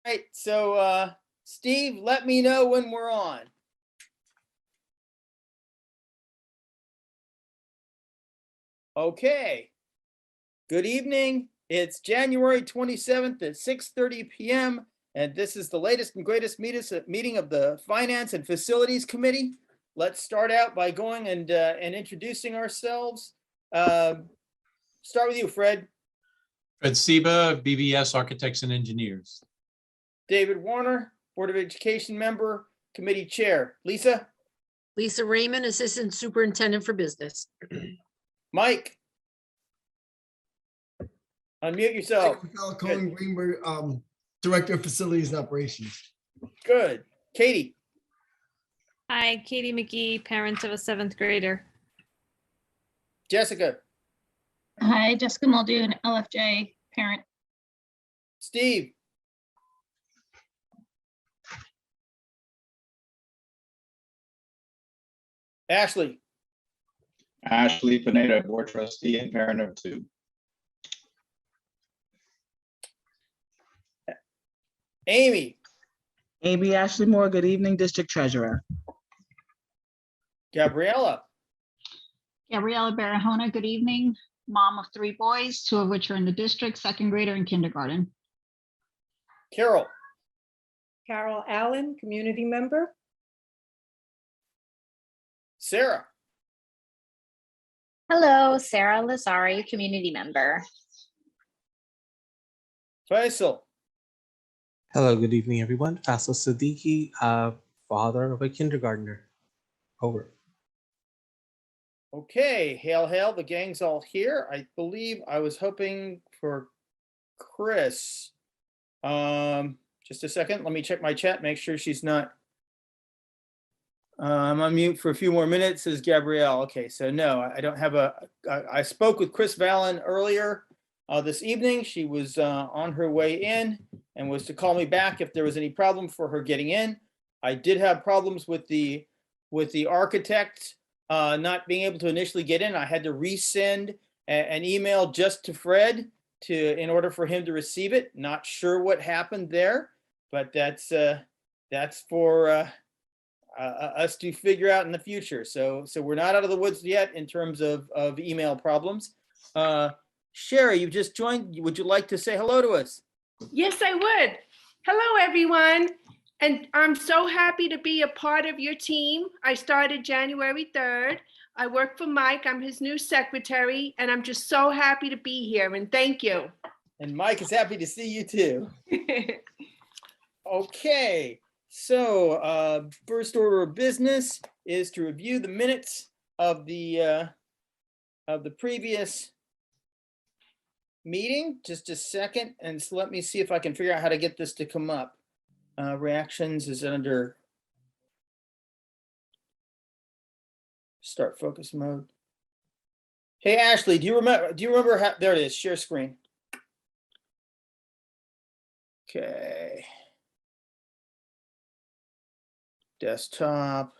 right, so Steve, let me know when we're on. Okay. Good evening. It's January 27th at 6:30 p.m. and this is the latest and greatest meeting of the Finance and Facilities Committee. Let's start out by going and introducing ourselves. Start with you, Fred. Fred Seba, BBS Architects and Engineers. David Warner, Board of Education member, committee chair. Lisa? Lisa Raymond, Assistant Superintendent for Business. Mike? Unmute yourself. Colin Greenberg, Director of Facilities and Operations. Good. Katie? Hi, Katie McGee, parent of a 7th grader. Jessica? Hi, Jessica Muldoon, LFJ parent. Steve? Ashley? Ashley Pineda, board trustee and parent of 2. Amy? Amy Ashley Moore, good evening, District Treasurer. Gabriella? Gabriella Barahona, good evening. Mom of 3 boys, 2 of which are in the district, 2nd grader and kindergarten. Carol? Carol Allen, community member. Sarah? Hello, Sarah Lazari, community member. Faisal? Hello, good evening, everyone. Faisal Siddiqui, father of a kindergartner. Over. Okay, hail, hail, the gang's all here. I believe I was hoping for Chris. Just a second, let me check my chat, make sure she's not. I'm on mute for a few more minutes, says Gabrielle. Okay, so no, I don't have I spoke with Chris Vallon earlier this evening. She was on her way in and was to call me back if there was any problem for her getting in. I did have problems with the architect not being able to initially get in. I had to resend an email just to Fred in order for him to receive it. Not sure what happened there, but that's for us to figure out in the future. So we're not out of the woods yet in terms of email problems. Sherry, you've just joined. Would you like to say hello to us? Yes, I would. Hello, everyone. And I'm so happy to be a part of your team. I started January 3rd. I work for Mike. I'm his new secretary, and I'm just so happy to be here. And thank you. And Mike is happy to see you too. Okay. So first order of business is to review the minutes of the previous meeting. Just a second, and so let me see if I can figure out how to get this to come up. Reactions is under start focus mode. Hey Ashley, do you remember how there it is, share screen. Okay. Desktop.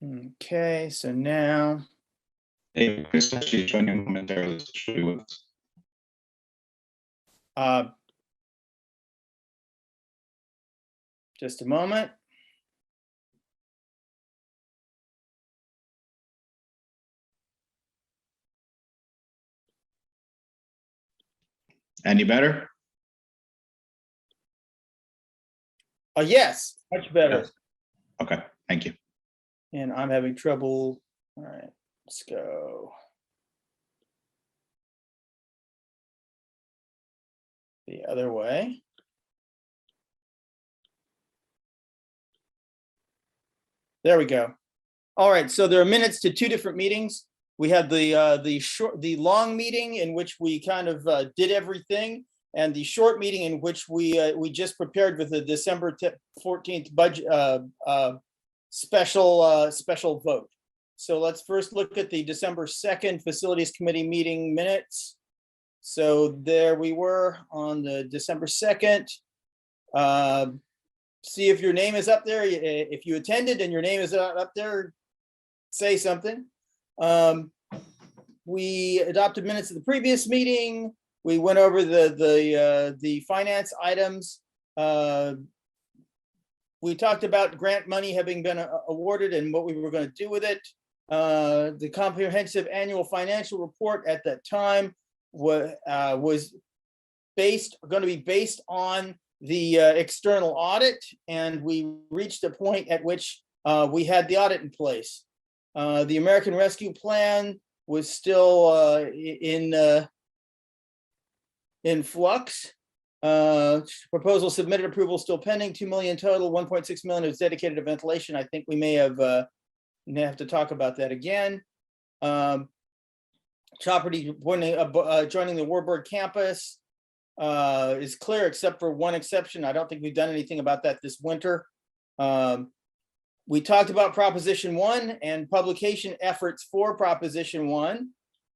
Okay, so now. Hey, Chris, she's joining momentarily, so she'll be with us. Just a moment. Any better? Yes, much better. Yes. Okay, thank you. And I'm having trouble. All right, let's go. The other way. There we go. All right, so there are minutes to 2 different meetings. We had the long meeting in which we kind of did everything, and the short meeting in which we just prepared with the December 14th budget special vote. So let's first look at the December 2nd Facilities Committee meeting minutes. So there we were on the December 2nd. See if your name is up there. If you attended and your name is up there, say something. We adopted minutes of the previous meeting. We went over the finance items. We talked about grant money having been awarded and what we were going to do with it. The comprehensive annual financial report at that time was going to be based on the external audit, and we reached a point at which we had the audit in place. The American Rescue Plan was still in flux. Proposal submitted, approval still pending, 2 million total, 1.6 million is dedicated to ventilation. I think we may have to talk about that again. Property joining the Warburg campus is clear except for one exception. I don't think we've done anything about that this winter. We talked about Proposition 1 and publication efforts for Proposition 1,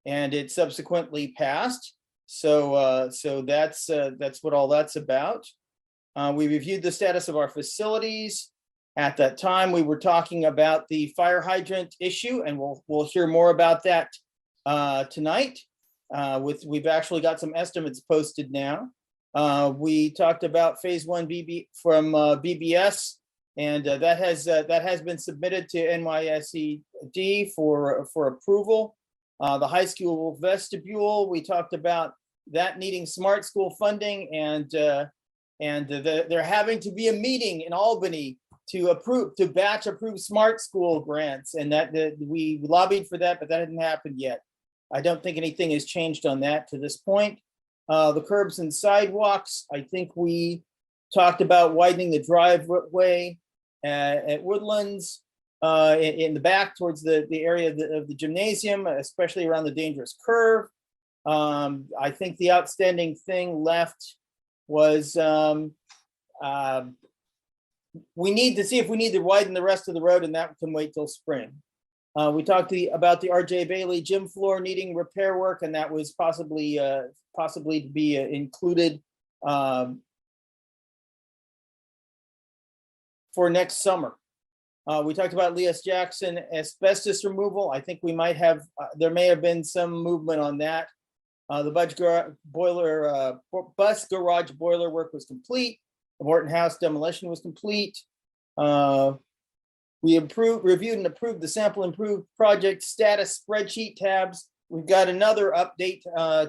and it subsequently passed. So that's what all that's about. We reviewed the status of our facilities. At that time, we were talking about the fire hydrant issue, and we'll hear more about that tonight. We've actually got some estimates posted now. We talked about Phase 1 from BBS, and that has been submitted to NYSED for approval. The high school vestibule, we talked about that needing smart school funding, and there having to be a meeting in Albany to batch approve smart school grants, and that we lobbied for that, but that hadn't happened yet. I don't think anything has changed on that to this point. The curbs and sidewalks, I think we talked about widening the driveway at Woodlands in the back towards the area of the gymnasium, especially around the dangerous curve. I think the outstanding thing left was we need to see if we need to widen the rest of the road, and that can wait till spring. We talked about the RJ Bailey gym floor needing repair work, and that was possibly to be included for next summer. We talked about Leas Jackson asbestos removal. I think we might have, there may have been some movement on that. The bus garage boiler work was complete. The Morton House demolition was complete. We reviewed and approved the sample improved project status spreadsheet tabs. We've got another update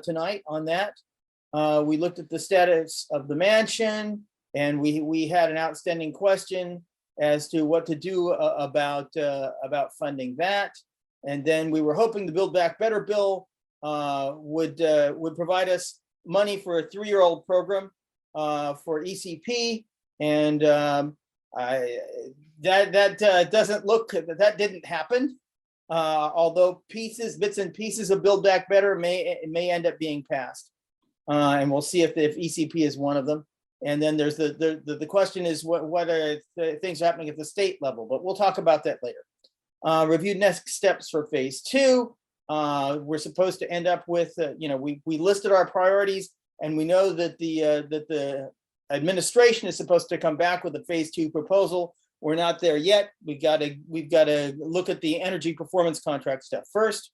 tonight on that. We looked at the status of the mansion, and we had an outstanding question as to what to do about funding that. And then we were hoping the Build Back Better bill would provide us money for a 3-year-old program for ECP, and that doesn't look, that didn't happen. Although bits and pieces of Build Back Better may end up being passed, and we'll see if ECP is one of them. And then there's the question is what are the things happening at the state level, but we'll talk about that later. Reviewed next steps for Phase 2. We're supposed to end up with, we listed our priorities, and we know that the administration is supposed to come back with a Phase 2 proposal. We're not there yet. We've got to look at the energy performance contract stuff first.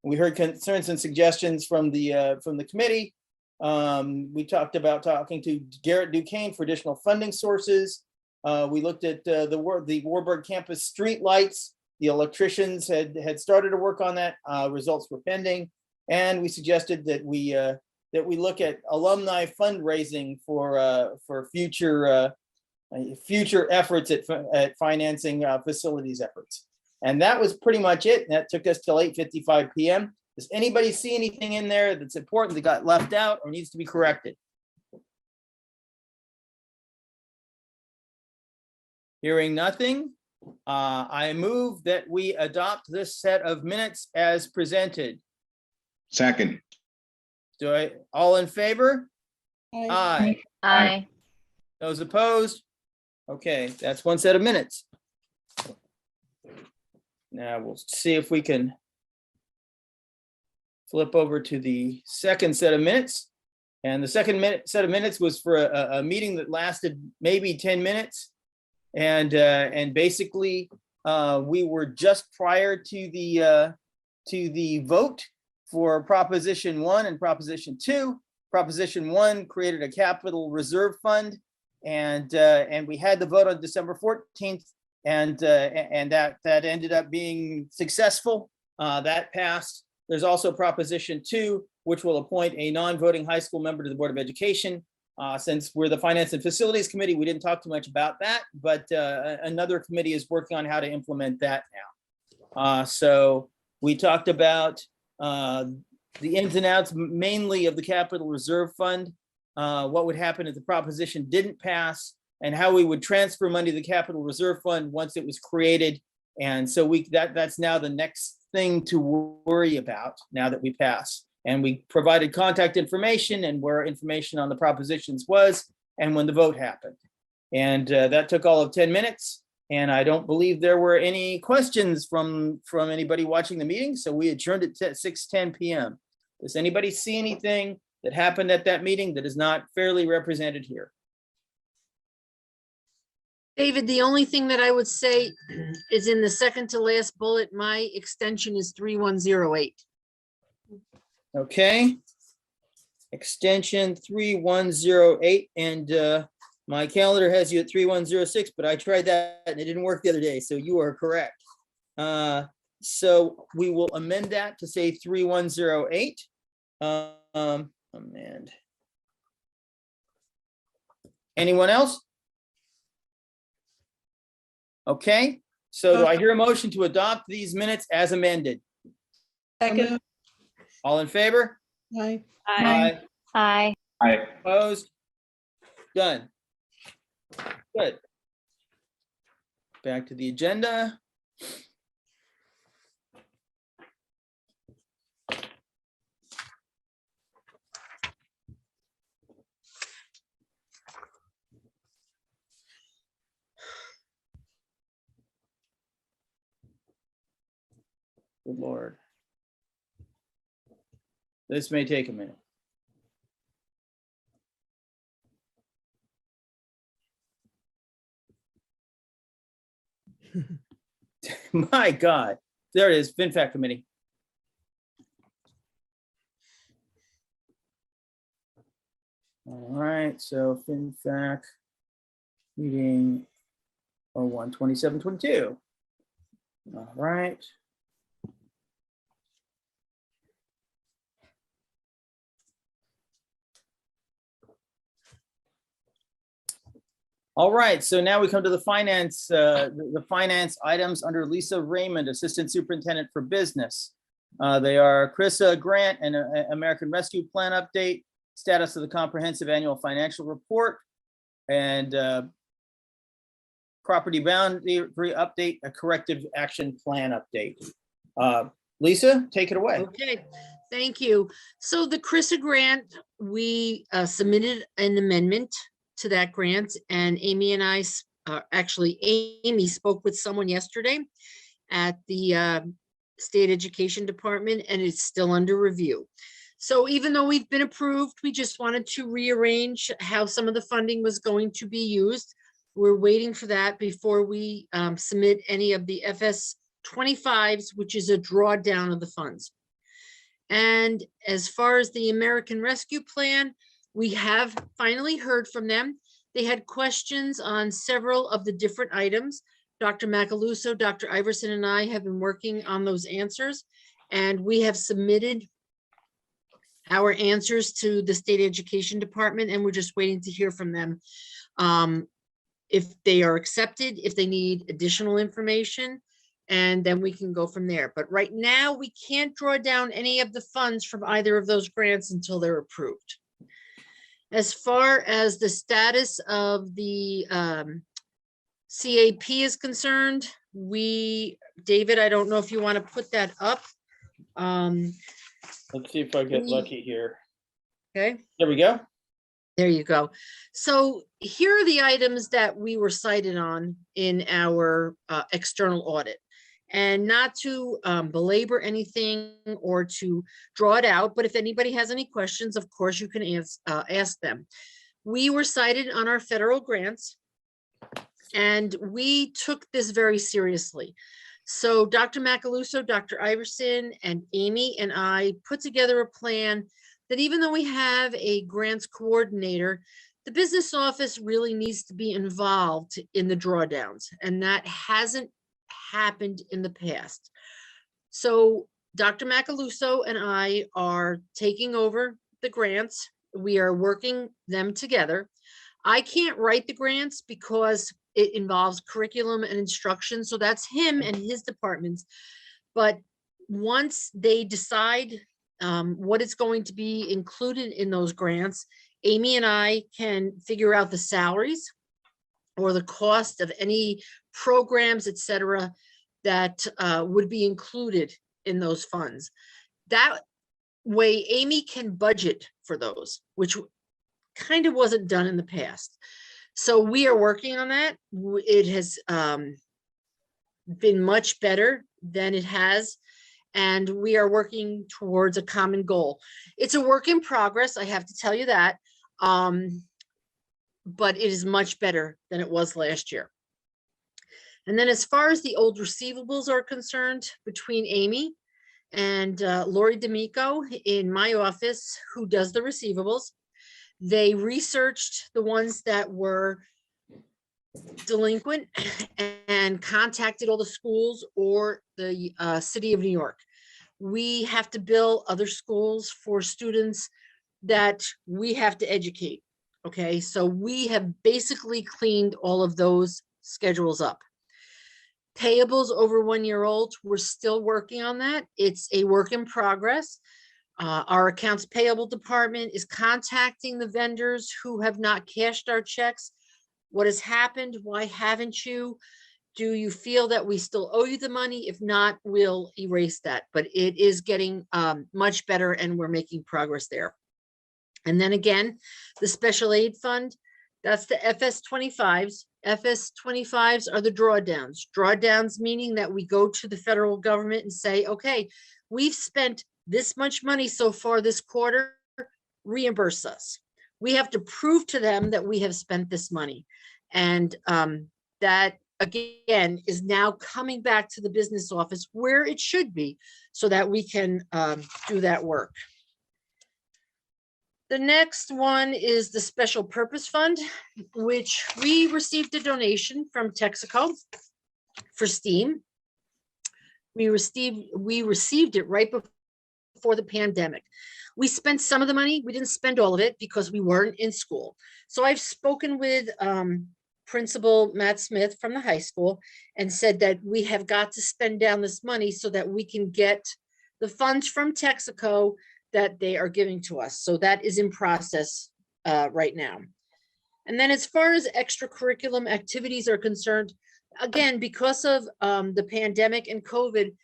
We heard concerns and suggestions from the committee. We talked about talking to Garrett Duquesne for additional funding sources. We looked at the Warburg campus street lights. The electricians had started to work on that. Results were pending, and we suggested that we look at alumni fundraising for future efforts at financing facilities efforts. And that was pretty much it. And that took us till 8:55 p.m. Does anybody see anything in there that's important that got left out or needs to be corrected? Hearing nothing, I move that we adopt this set of minutes as presented. Second. All in favor? Aye. Aye. Those opposed? Okay, that's one set of minutes. Now we'll see if we can flip over to the second set of minutes. And the second set of minutes was for a meeting that lasted maybe 10 minutes. And basically we were just prior to the vote. for Proposition 1 and Proposition 2. Proposition 1 created a capital reserve fund, and we had the vote on December 14th, and that ended up being successful. That passed. There's also Proposition 2, which will appoint a non-voting high school member to the Board of Education. Since we're the Finance and Facilities Committee, we didn't talk too much about that, but another committee is working on how to implement that now. So we talked about the ins and outs, mainly of the Capital Reserve Fund, what would happen if the proposition didn't pass, and how we would transfer money to the Capital Reserve Fund once it was created. And so that's now the next thing to worry about now that we pass. And we provided contact information and where information on the propositions was and when the vote happened. And that took all of 10 minutes. And I don't believe there were any questions from anybody watching the meeting. So we adjourned at 6:10 p.m. Does anybody see anything that happened at that meeting that is not fairly represented here? David, the only thing that I would say is in the second to last bullet, my extension is 3108. Okay. Extension 3108, and my calendar has you at 3106, but I tried that and it didn't work the other day, so you are correct. So we will amend that to say 3108. Amend. Anyone else? Okay, so do I hear a motion to adopt these minutes as amended? Second. All in favor? Aye. Aye. Aye. Aye. Opposed? Done. Good. Back to the agenda. Good Lord. This may take a minute. My God, there it is, FinFac Committee. All right, so FinFac meeting 01/27/22. All right. All right, so now we come to the finance items under Lisa Raymond, Assistant Superintendent for Business. They are Chrissa Grant and American Rescue Plan update, status of the comprehensive annual financial report, and property boundary update, a corrective action plan update. Lisa, take it away. Okay, thank you. So the Chrissa grant, we submitted an amendment to that grant, and Amy and I, actually Amy spoke with someone yesterday at the State Education Department, and it's still under review. So even though we've been approved, we just wanted to rearrange how some of the funding was going to be used. We're waiting for that before we submit any of the FS 25s, which is a drawdown of the funds. And as far as the American Rescue Plan, we have finally heard from them. They had questions on several of the different items. Dr. Macaluso, Dr. Iverson, and I have been working on those answers, and we have submitted our answers to the State Education Department, and we're just waiting to hear from them. If they are accepted, if they need additional information, and then we can go from there. But right now, we can't draw down any of the funds from either of those grants until they're approved. As far as the status of the CAP is concerned, David, I don't know if you want to put that up. Let's see if I get lucky here. Okay. There we go. There you go. So here are the items that we were cited on in our external audit. And not to belabor anything or to draw it out, but if anybody has any questions, of course, you can ask them. We were cited on our federal grants, and we took this very seriously. So Dr. Macaluso, Dr. Iverson, and Amy and I put together a plan that even though we have a grants coordinator, the business office really needs to be involved in the drawdowns, and that hasn't happened in the past. So Dr. Macaluso and I are taking over the grants. We are working them together. I can't write the grants because it involves curriculum and instruction. So that's him and his departments. But once they decide what is going to be included in those grants, Amy and I can figure out the salaries or the cost of any programs, et cetera, that would be included in those funds. That way Amy can budget for those, which kind of wasn't done in the past. So we are working on that. It has been much better than it has, and we are working towards a common goal. It's a work in progress, I have to tell you that, but it is much better than it was last year. And then as far as the old receivables are concerned, between Amy and Lori D'Amico in my office, who does the receivables, they researched the ones that were delinquent and contacted all the schools or the city of New York. We have to bill other schools for students that we have to educate. Okay, so we have basically cleaned all of those schedules up. Payables over 1 year old, we're still working on that. It's a work in progress. Our accounts payable department is contacting the vendors who have not cashed our checks. What has happened? Why haven't you? Do you feel that we still owe you the money? If not, we'll erase that. But it is getting much better and we're making progress there. And then again, the special aid fund, that's the FS25s. FS25s are the drawdowns. Drawdowns meaning that we go to the federal government and say, okay, we've spent this much money so far this quarter, reimburse us. We have to prove to them that we have spent this money. And that again is now coming back to the business office where it should be so that we can do that work. The next one is the special purpose fund, which we received a donation from Texaco for STEAM. We received it right before the pandemic. We spent some of the money. We didn't spend all of it because we weren't in school. So I've spoken with Principal Matt Smith from the high school and said that we have got to spend down this money so that we can get the funds from Texaco that they are giving to us. So that is in process right now. And then as far as extracurricular activities are concerned, again, because of the pandemic and COVID,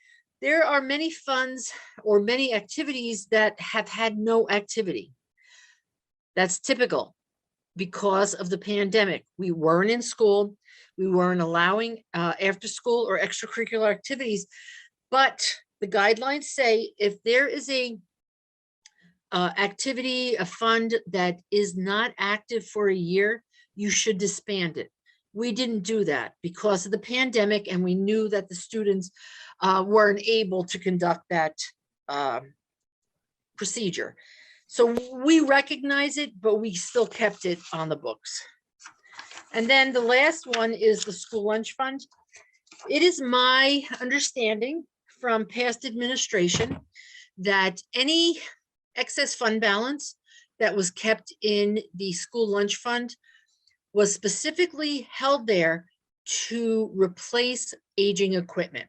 there are many funds or many activities that have had no activity. That's typical because of the pandemic. We weren't in school. We weren't allowing after school or extracurricular activities, but the guidelines say if there is a activity, a fund that is not active for a year, you should disband it. We didn't do that because of the pandemic, and we knew that the students weren't able to conduct that procedure. So we recognize it, but we still kept it on the books. And then the last one is the school lunch fund. It is my understanding from past administration that any excess fund balance that was kept in the school lunch fund was specifically held there to replace aging equipment.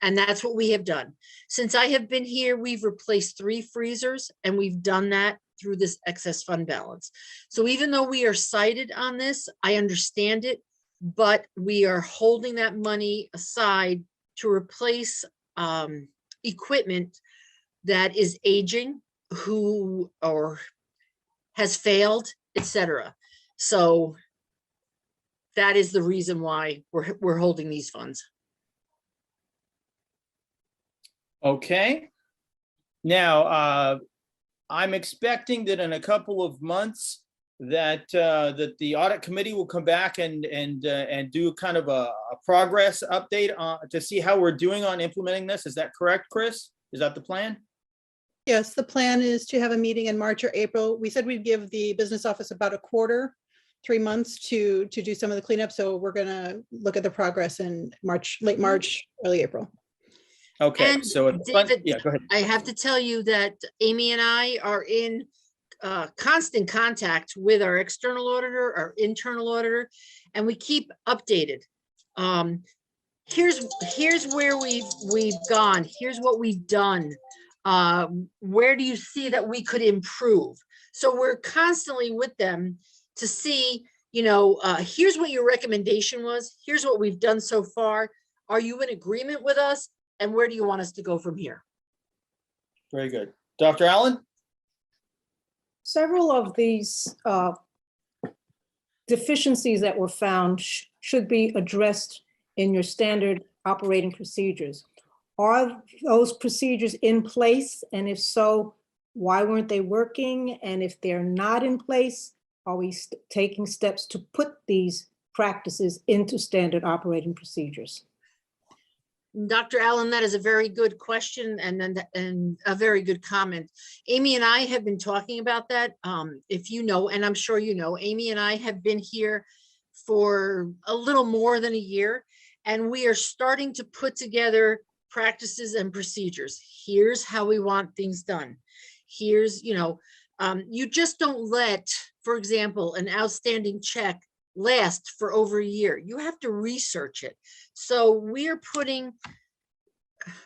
And that's what we have done. Since I have been here, we've replaced 3 freezers, and we've done that through this excess fund balance. So even though we are cited on this, I understand it, but we are holding that money aside to replace equipment that is aging, who or has failed, etc. So that is the reason why we're holding these funds. Okay. Now, I'm expecting that in a couple of months, that the audit committee will come back and do kind of a progress update to see how we're doing on implementing this. Is that correct, Chris? Is that the plan? Yes, the plan is to have a meeting in March or April. We said we'd give the business office about a quarter, 3 months to do some of the cleanup. So we're gonna look at the progress in March, late March, early April. Okay, And so it's David, yeah, go ahead. I have to tell you that Amy and I are in constant contact with our external auditor, our internal auditor, and we keep updated. Here's where we've gone. Here's what we've done. Where do you see that we could improve? So we're constantly with them to see, here's what your recommendation was. Here's what we've done so far. Are you in agreement with us? And where do you want us to go from here? Very good. Dr. Allen? Several of these deficiencies that were found should be addressed in your standard operating procedures. Are those procedures in place? And if so, why weren't they working? And if they're not in place, are we taking steps to put these practices into standard operating procedures? Dr. Allen, that is a very good question and a very good comment. Amy and I have been talking about that. If you know, and I'm sure you know, Amy and I have been here for a little more than a year, and we are starting to put together practices and procedures. Here's how we want things done. Here's, you just don't let, for example, an outstanding check last for over a year. You have to research it. So we're putting,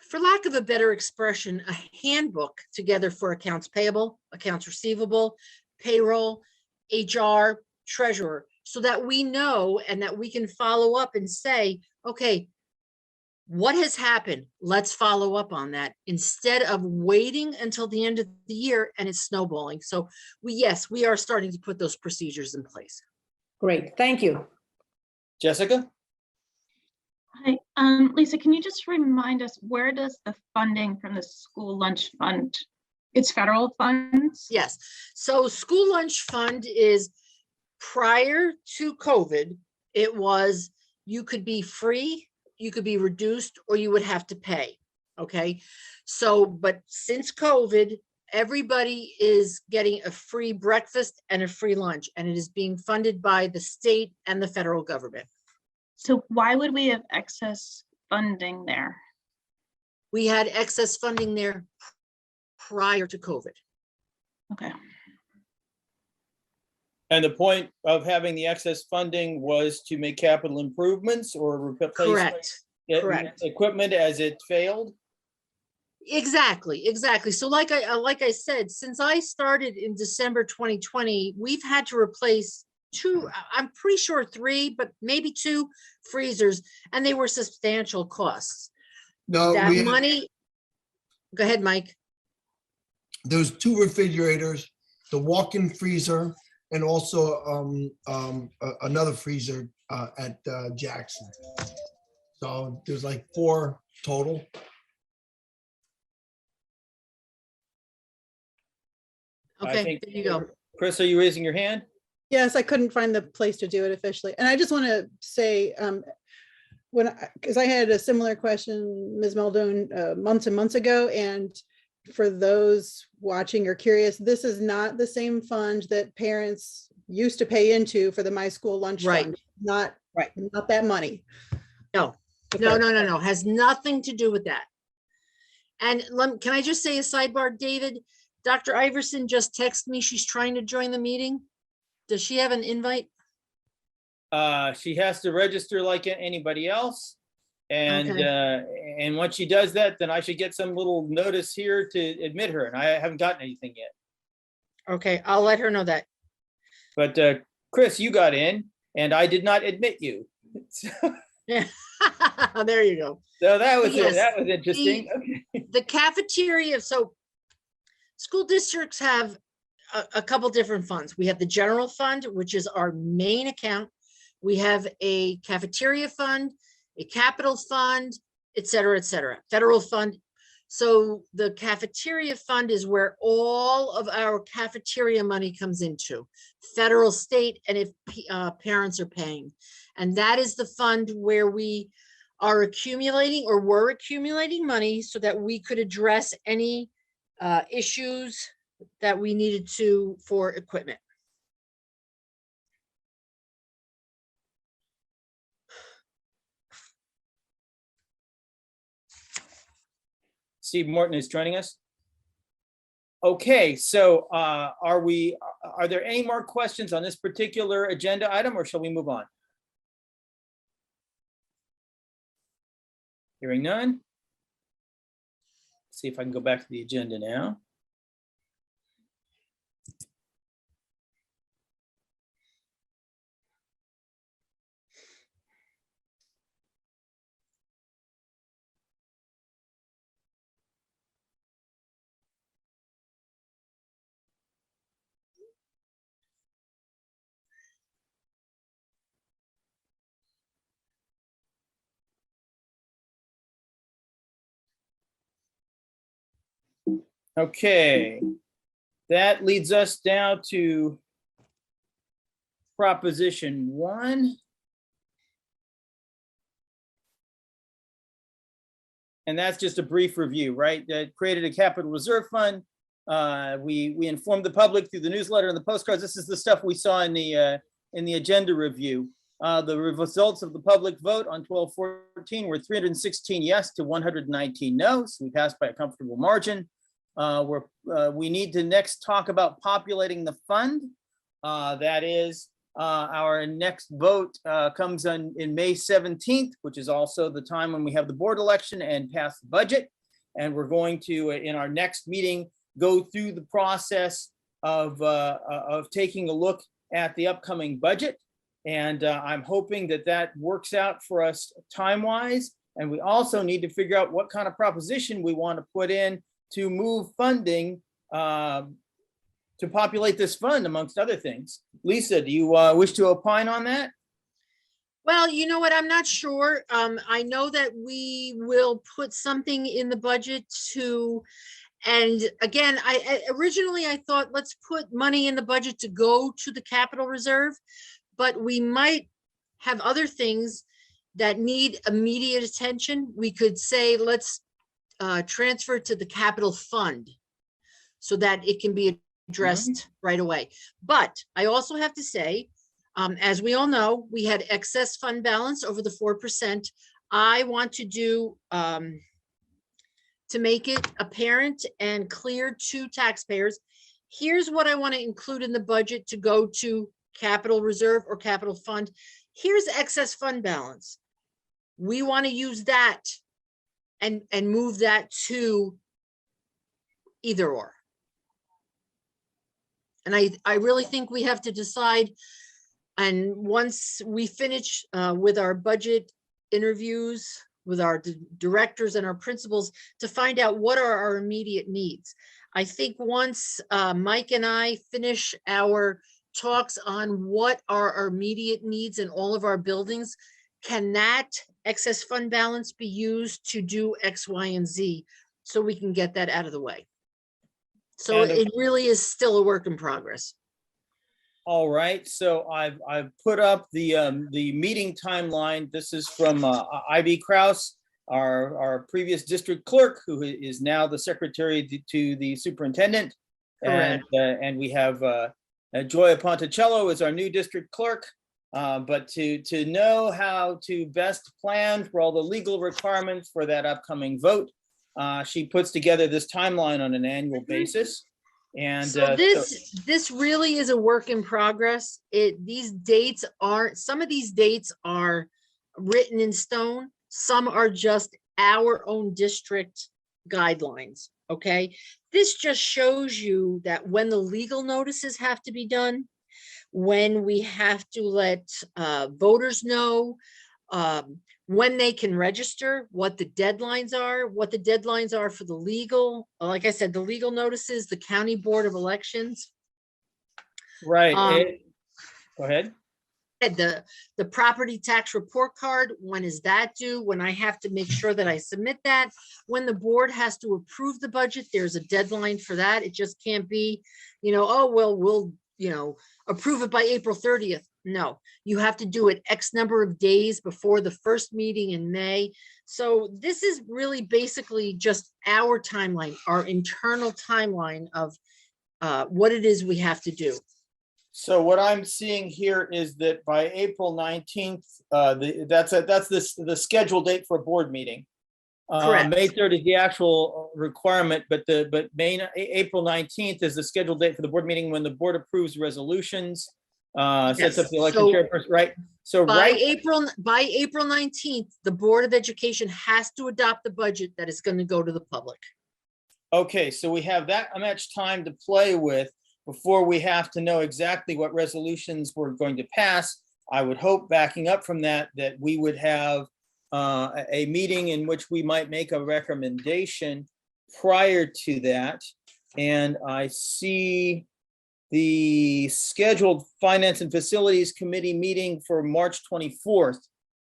for lack of a better expression, a handbook together for accounts payable, accounts receivable, payroll, HR, treasurer, so that we know and that we can follow up and say, okay, what has happened? Let's follow up on that instead of waiting until the end of the year and it's snowballing. So yes, we are starting to put those procedures in place. Great, thank you. Jessica? Hi, Lisa, can you just remind us, where does the funding from the school lunch fund, it's federal funds? Yes, so school lunch fund is, prior to COVID, it was, you could be free, you could be reduced, or you would have to pay, okay? So, but since COVID, everybody is getting a free breakfast and a free lunch, and it is being funded by the state and the federal government. So why would we have excess funding there? We had excess funding there prior to COVID. Okay. And the point of having the excess funding was to make capital improvements or replace Correct. equipment as it failed? Exactly. So like I said, since I started in December 2020, we've had to replace two, I'm pretty sure 3, but maybe 2 freezers, and they were substantial costs. No, That money, go ahead, Mike. There's 2 refrigerators, the walk-in freezer, and also another freezer at Jackson. So there's like 4 total. Okay, there you go. Chris, are you raising your hand? Yes, I couldn't find the place to do it officially. And I just want to say, because I had a similar question, Ms. Muldoon, months and months ago, and for those watching or curious, this is not the same fund that parents used to pay into for the My School Lunch Fund. Not that money. No, Okay. no, has nothing to do with that. And can I just say a sidebar, David? Dr. Iverson just texted me. She's trying to join the meeting. Does she have an invite? She has to register like anybody else. And Okay. And once she does that, then I should get some little notice here to admit her. And I haven't gotten anything yet. Okay, I'll let her know that. But Chris, you got in and I did not admit you. Yeah, there you go. So that was Yes, that was interesting. Okay. The cafeteria, so school districts have a couple different funds. We have the general fund, which is our main account. We have a cafeteria fund, a capital fund, et cetera, federal fund. So the cafeteria fund is where all of our cafeteria money comes into, federal, state, and if parents are paying. And that is the fund where we are accumulating or were accumulating money so that we could address any issues that we needed to for equipment. Steve Morton is joining us. Okay, so are there any more questions on this particular agenda item, or shall we move on? Hearing none. See if I can go back to the agenda now. Okay, that leads us down to Proposition 1. And that's just a brief review, right? That created a capital reserve fund. We informed the public through the newsletter and the postcards. This is the stuff we saw in the agenda review. The results of the public vote on 12/14 were 316 yes to 119 no. So we passed by a comfortable margin. We need to next talk about populating the fund. That is, our next vote comes in May 17th, which is also the time when we have the board election and pass the budget. And we're going to, in our next meeting, go through the process of taking a look at the upcoming budget. And I'm hoping that that works out for us time-wise. And we also need to figure out what kind of proposition we want to put in to move funding to populate this fund, amongst other things. Lisa, do you wish to opine on that? Well, you know what, I'm not sure. I know that we will put something in the budget to, and again, originally I thought let's put money in the budget to go to the capital reserve, but we might have other things that need immediate attention. We could say, let's transfer to the capital fund so that it can be addressed right away. But I also have to say, as we all know, we had excess fund balance over the 4%. I want to do to make it apparent and clear to taxpayers. Here's what I want to include in the budget to go to capital reserve or capital fund. Here's excess fund balance. We want to use that and move that to either or. And I really think we have to decide. And once we finish with our budget interviews with our directors and our principals to find out what are our immediate needs. I think once Mike and I finish our talks on what are our immediate needs in all of our buildings, can that excess fund balance be used to do X, Y, and Z so we can get that out of the way? So it really is still a work in progress. All right, so I've put up the meeting timeline. This is from Ivy Kraus, our previous district clerk, who is now the secretary to the superintendent. Correct. And we have Joya Ponticello as our new district clerk. But to know how to best plan for all the legal requirements for that upcoming vote, she puts together this timeline on an annual basis. And so this really is a work in progress. These dates aren't, some of these dates are written in stone. Some are just our own district guidelines. Okay. This just shows you that when the legal notices have to be done, when we have to let voters know when they can register, what the deadlines are for the legal, like I said, the legal notices, the County Board of Elections. Right. Go ahead. the property tax report card, when is that due? When I have to make sure that I submit that? When the board has to approve the budget, there's a deadline for that. It just can't be, oh, well, we'll, approve it by April 30th. No, you have to do it X number of days before the first meeting in May. So this is really basically just our timeline, our internal timeline of what it is we have to do. So what I'm seeing here is that by April 19th, that's the scheduled date for a board meeting. Correct. May 3rd is the actual requirement, but April 19th is the scheduled date for the board meeting when the board approves resolutions, sets up the election chairperson, right? So by April 19th, the Board of Education has to adopt the budget that is going to go to the public. Okay, so we have that much time to play with before we have to know exactly what resolutions we're going to pass. I would hope, backing up from that we would have a meeting in which we might make a recommendation prior to that. And I see the scheduled Finance and Facilities Committee meeting for March 24th.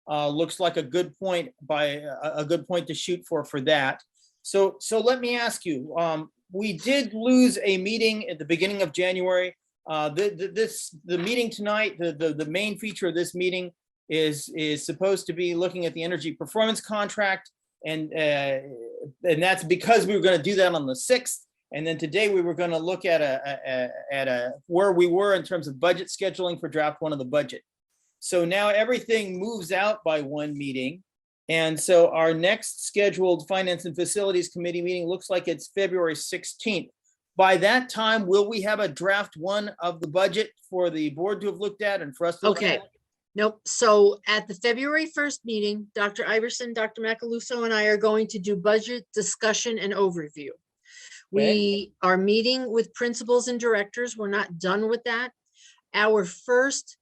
Looks like a good point to shoot for that. So let me ask you, we did lose a meeting at the beginning of January. The meeting tonight, the main feature of this meeting is supposed to be looking at the energy performance contract, and that's because we were going to do that on the 6th. And then today we were going to look at where we were in terms of budget scheduling for draft 1 of the budget. So now everything moves out by 1 meeting. And so our next scheduled Finance and Facilities Committee meeting looks like it's February 16th. By that time, will we have a draft 1 of the budget for the board to have looked at and for us to look at? Nope. So at the February 1st meeting, Dr. Iverson, Dr. Macaluso, and I are going to do budget discussion and overview. We are meeting with principals and directors. We're not done with that. Our first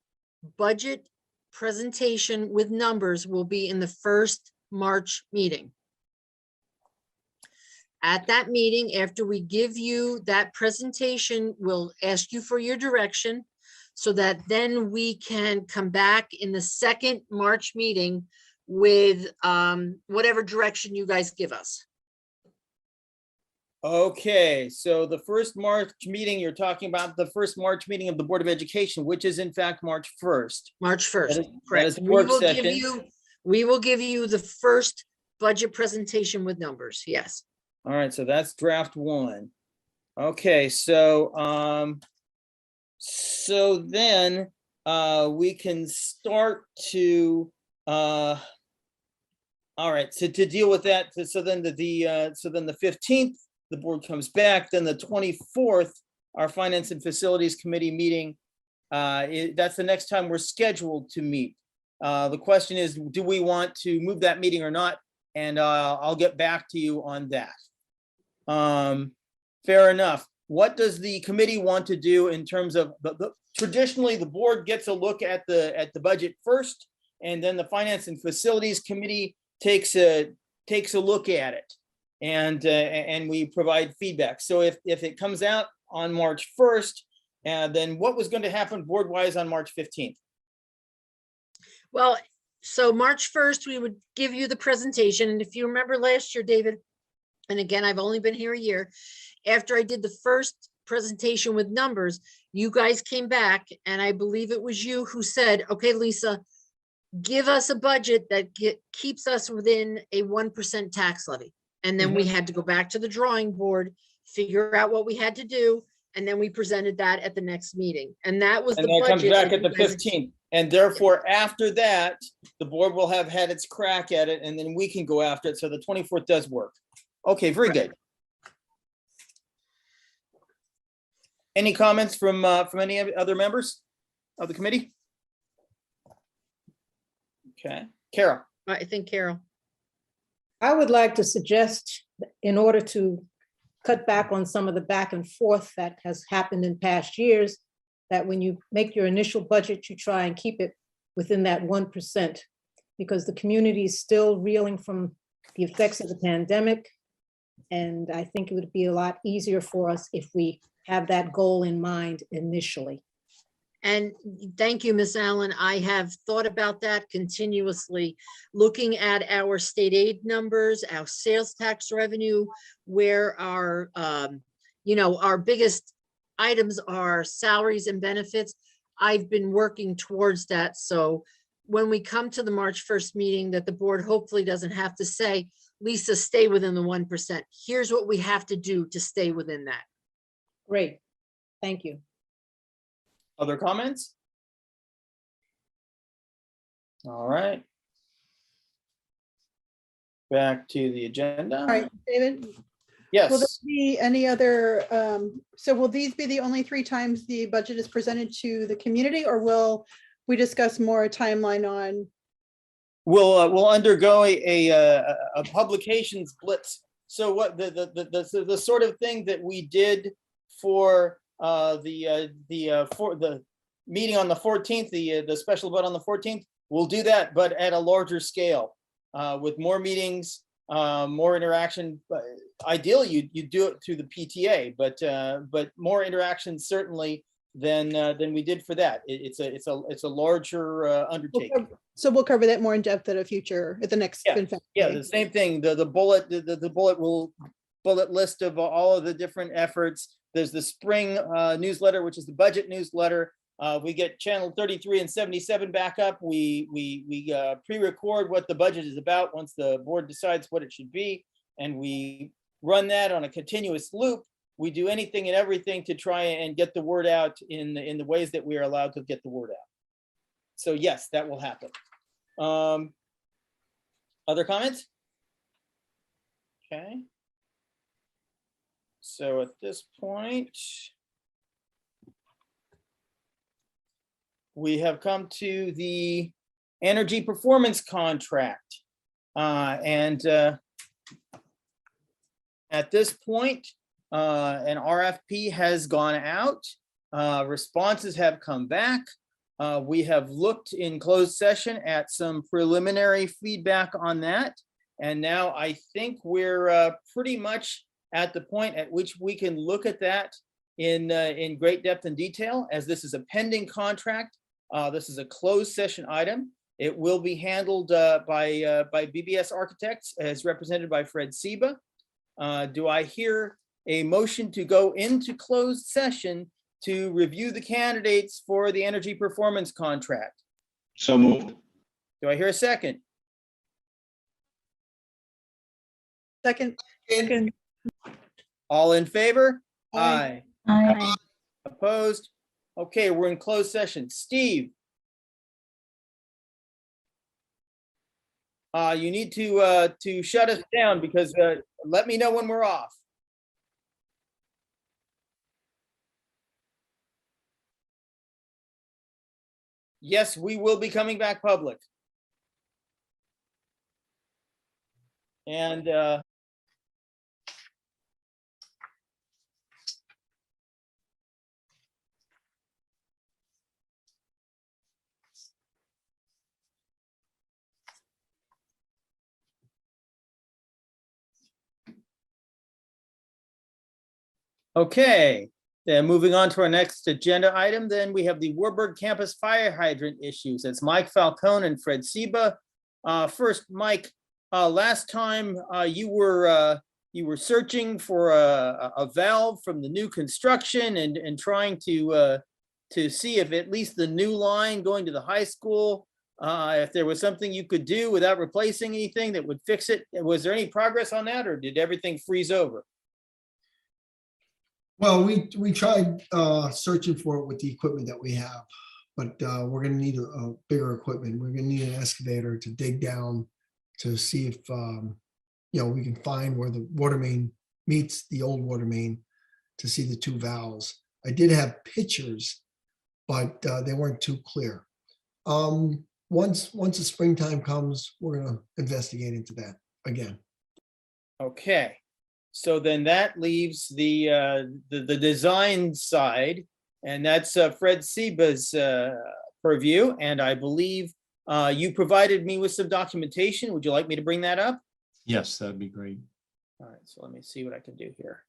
budget presentation with numbers will be in the first March meeting. At that meeting, after we give you that presentation, we'll ask you for your direction so that then we can come back in the second March meeting with whatever direction you guys give us. Okay, so the first March meeting, you're talking about the first March meeting of the Board of Education, which is in fact March 1st. March 1st, that is correct. We will give you the first budget presentation with numbers, yes. All right, so that's draft 1. Okay, so then we can start to all right, so to deal with that, so then the 15th, the board comes back, then the 24th, our Finance and Facilities Committee meeting, that's the next time we're scheduled to meet. The question is, do we want to move that meeting or not? And I'll get back to you on that. Fair enough. What does the committee want to do in terms of traditionally the board gets a look at the budget first, and then the Finance and Facilities Committee takes a look at it, and we provide feedback. So if it comes out on March 1st, then what was going to happen board wise on March 15th? Well, so March 1st, we would give you the presentation. And if you remember last year, David, and again, I've only been here a year, after I did the first presentation with numbers, you guys came back, and I believe it was you who said, okay, Lisa, give us a budget that keeps us within a 1% tax levy. And then we had to go back to the drawing board, figure out what we had to do, and then we presented that at the next meeting. And that was the budget. And that comes back at the 15th. And therefore, after that, the board will have had its crack at it, and then we can go after it. So the 24th does work. Okay, very good. Any comments from any other members of the committee? Okay, Carol. I think Carol. I would like to suggest, in order to cut back on some of the back and forth that has happened in past years, that when you make your initial budget, you try and keep it within that 1%, because the community is still reeling from the effects of the pandemic. And I think it would be a lot easier for us if we have that goal in mind initially. And thank you, Miss Allen. I have thought about that continuously, looking at our state aid numbers, our sales tax revenue, where our, our biggest items are salaries and benefits. I've been working towards that. So when we come to the March 1st meeting, that the board hopefully doesn't have to say, Lisa, stay within the 1%. Here's what we have to do to stay within that. Great. Thank you. Other comments? All right. Back to the agenda. All right, David, will there Yes, be any other, so will these be the only 3 times the budget is presented to the community, or will we discuss more timeline on? we'll undergo a publications blitz. So what the sort of thing that we did for the meeting on the 14th, the special vote on the 14th, we'll do that, but at a larger scale, with more meetings, more interaction. Ideally, you do it through the PTA, but more interaction certainly than we did for that. It's a larger undertaking. So we'll cover that more in depth at the next. Yeah, FinFech yeah, meeting. the same thing. The bullet list of all of the different efforts. There's the spring newsletter, which is the budget newsletter. We get channel 33 and 77 back up. We pre-record what the budget is about once the board decides what it should be, and we run that on a continuous loop. We do anything and everything to try and get the word out in the ways that we are allowed to get the word out. So yes, that will happen. Other comments? Okay. So at this point, we have come to the energy performance contract. And at this point, an RFP has gone out. Responses have come back. We have looked in closed session at some preliminary feedback on that. And now I think we're pretty much at the point at which we can look at that in great depth and detail, as this is a pending contract. This is a closed session item. It will be handled by BBS Architects as represented by Fred Seba. Do I hear a motion to go into closed session to review the candidates for the energy performance contract? So moved. Do I hear a second? Second. All in favor? Aye. Aye. Opposed? Okay, we're in closed session. Steve? You need to shut us down, because let me know when we're off. Yes, we will be coming back public. And okay, then moving on to our next agenda item, then we have the Warburg campus fire hydrant issues. It's Mike Falcone and Fred Seba. First, Mike, last time you were searching for a valve from the new construction and trying to see if at least the new line going to the high school, if there was something you could do without replacing anything that would fix it. Was there any progress on that, or did everything freeze over? Well, we tried searching for it with the equipment that we have, but we're gonna need a bigger equipment. We're gonna need an excavator to dig down to see if we can find where the water main meets the old water main, to see the 2 valves. I did have pictures, but they weren't too clear. Once the springtime comes, we're gonna investigate into that again. Okay, so then that leaves the design side, and that's Fred Seba's purview. And I believe you provided me with some documentation. Would you like me to bring that up? Yes, that'd be great. All right, so let me see what I can do here.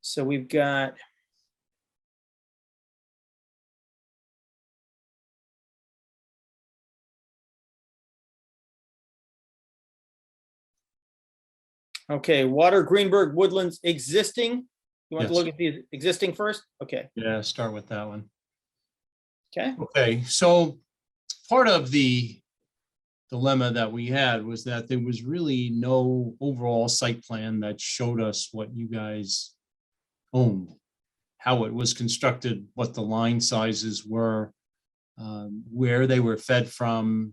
So we've got. Okay, Water Greenberg Woodlands existing. You want to Yes. look at the existing first? Okay, Yeah, start with that one. okay. Okay, so part of the dilemma that we had was that there was really no overall site plan that showed us what you guys owned, how it was constructed, what the line sizes were, where they were fed from,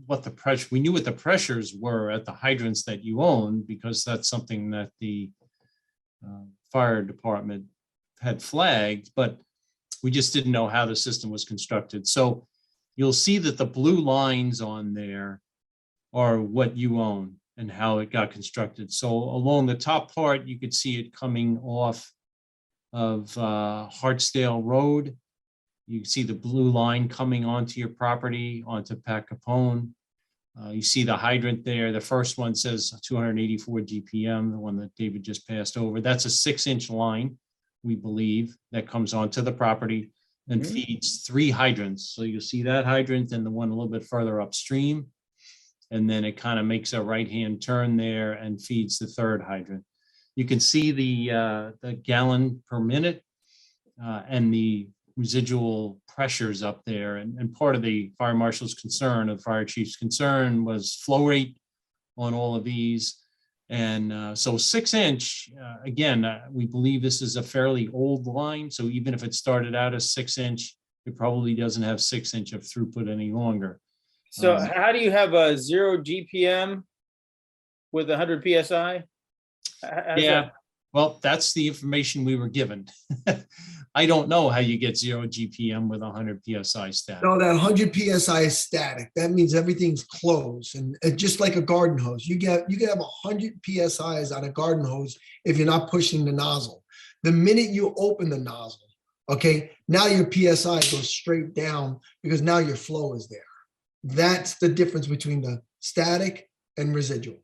what the pressure, we knew what the pressures were at the hydrants that you own, because that's something that the fire department had flagged, but we just didn't know how the system was constructed. So you'll see that the blue lines on there are what you own and how it got constructed. So along the top part, you could see it coming off of Hartsdale Road. You see the blue line coming onto your property, onto Pat Capone. You see the hydrant there. The first one says 284 GPM, the one that David just passed over. That's a 6-inch line, we believe, that comes onto the property and feeds 3 hydrants. So you'll see that hydrant and the one a little bit further upstream. And then it kind of makes a right-hand turn there and feeds the 3rd hydrant. You can see the gallon per minute and the residual pressures up there. And part of the fire marshal's concern, or the fire chief's concern, was flow rate on all of these. And so 6-inch, again, we believe this is a fairly old line. So even if it started out as 6-inch, it probably doesn't have 6-inch of throughput any longer. So how do you have a 0 GPM with 100 PSI? Yeah, well, that's the information we were given. I don't know how you get 0 GPM with 100 PSI static. No, that 100 PSI is static. That means everything's closed, and just like a garden hose, you can have 100 PSIs on a garden hose if you're not pushing the nozzle. The minute you open the nozzle, okay, now your PSI goes straight down because now your flow is there. That's the difference between the static and residual.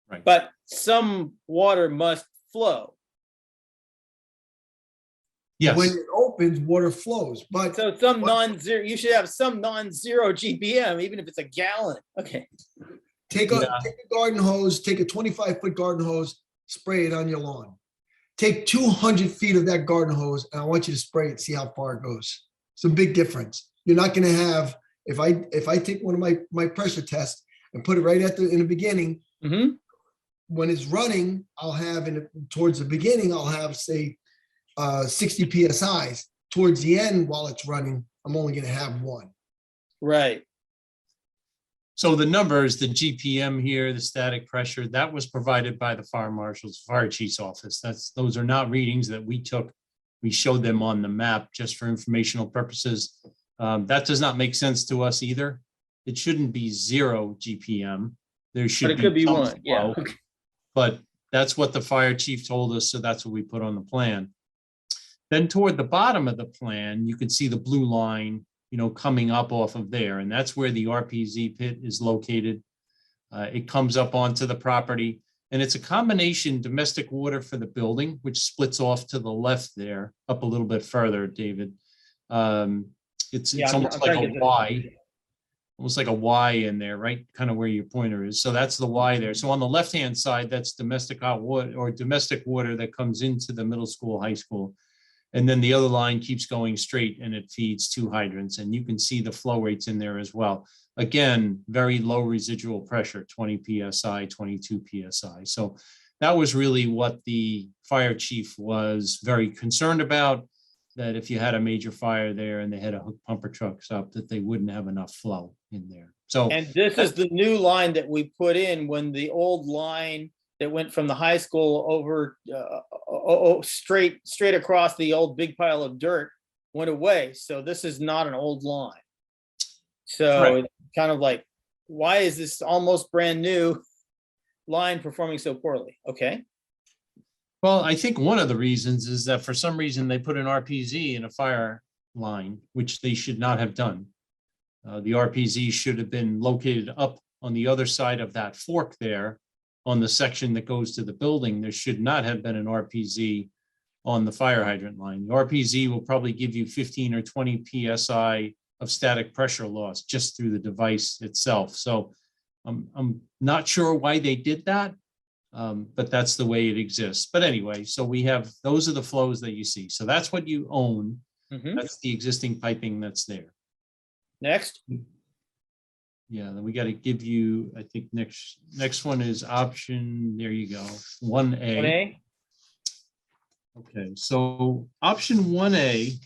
Right. But some water must flow. Yes. When it opens, water flows. But So some non-zero, you should have some non-zero GPM, even if it's a gallon. Okay. take a garden hose, take a 25-foot garden hose, spray it on your lawn. Take 200 feet of that garden hose, and I want you to spray it, see how far it goes. It's a big difference. You're not going to have, if I take one of my pressure tests and put it right in the beginning, when it's running, I'll have towards the beginning, I'll have say 60 PSIs. Towards the end, while it's running, I'm only going to have 1. Right. So the numbers, the GPM here, the static pressure, that was provided by the fire marshal's, fire chief's office. Those are not readings that we took. We showed them on the map just for informational purposes. That does not make sense to us either. It shouldn't be 0 GPM. There should But it could be some 1. Yeah. flow. But that's what the fire chief told us, so that's what we put on the plan. Then toward the bottom of the plan, you can see the blue line, coming up off of there, and that's where the RPZ pit is located. It comes up onto the property, and it's a combination domestic water for the building, which splits off to the left there, up a little bit further, David. It's almost like a Y. Almost like a Y in there, right? Kind of where your pointer is. So that's the Y there. So on the left-hand side, that's domestic hot water or domestic water that comes into the middle school, high school. And then the other line keeps going straight and it feeds 2 hydrants. And you can see the flow rates in there as well. Again, very low residual pressure, 20 PSI, 22 PSI. So that was really what the fire chief was very concerned about, that if you had a major fire there and they had to hook pumper trucks up, that they wouldn't have enough flow in there. So, and this is the new line that we put in when the old line that went from the high school over straight across the old big pile of dirt went away. So this is not an old line. So it's kind of like, why is this almost brand new line performing so poorly? Okay. well, I think one of the reasons is that for some reason they put an RPZ in a fire line, which they should not have done. The RPZ should have been located up on the other side of that fork there on the section that goes to the building. There should not have been an RPZ on the fire hydrant line. The RPZ will probably give you 15 or 20 PSI of static pressure loss just through the device itself. So I'm not sure why they did that, but that's the way it exists. But anyway, so we have, those are the flows that you see. So that's what you own. Mhm. That's the existing piping that's there. Next. Yeah, then we got to give you, I think next one is option, there you go, 1A. 1A. Okay, so option 1A.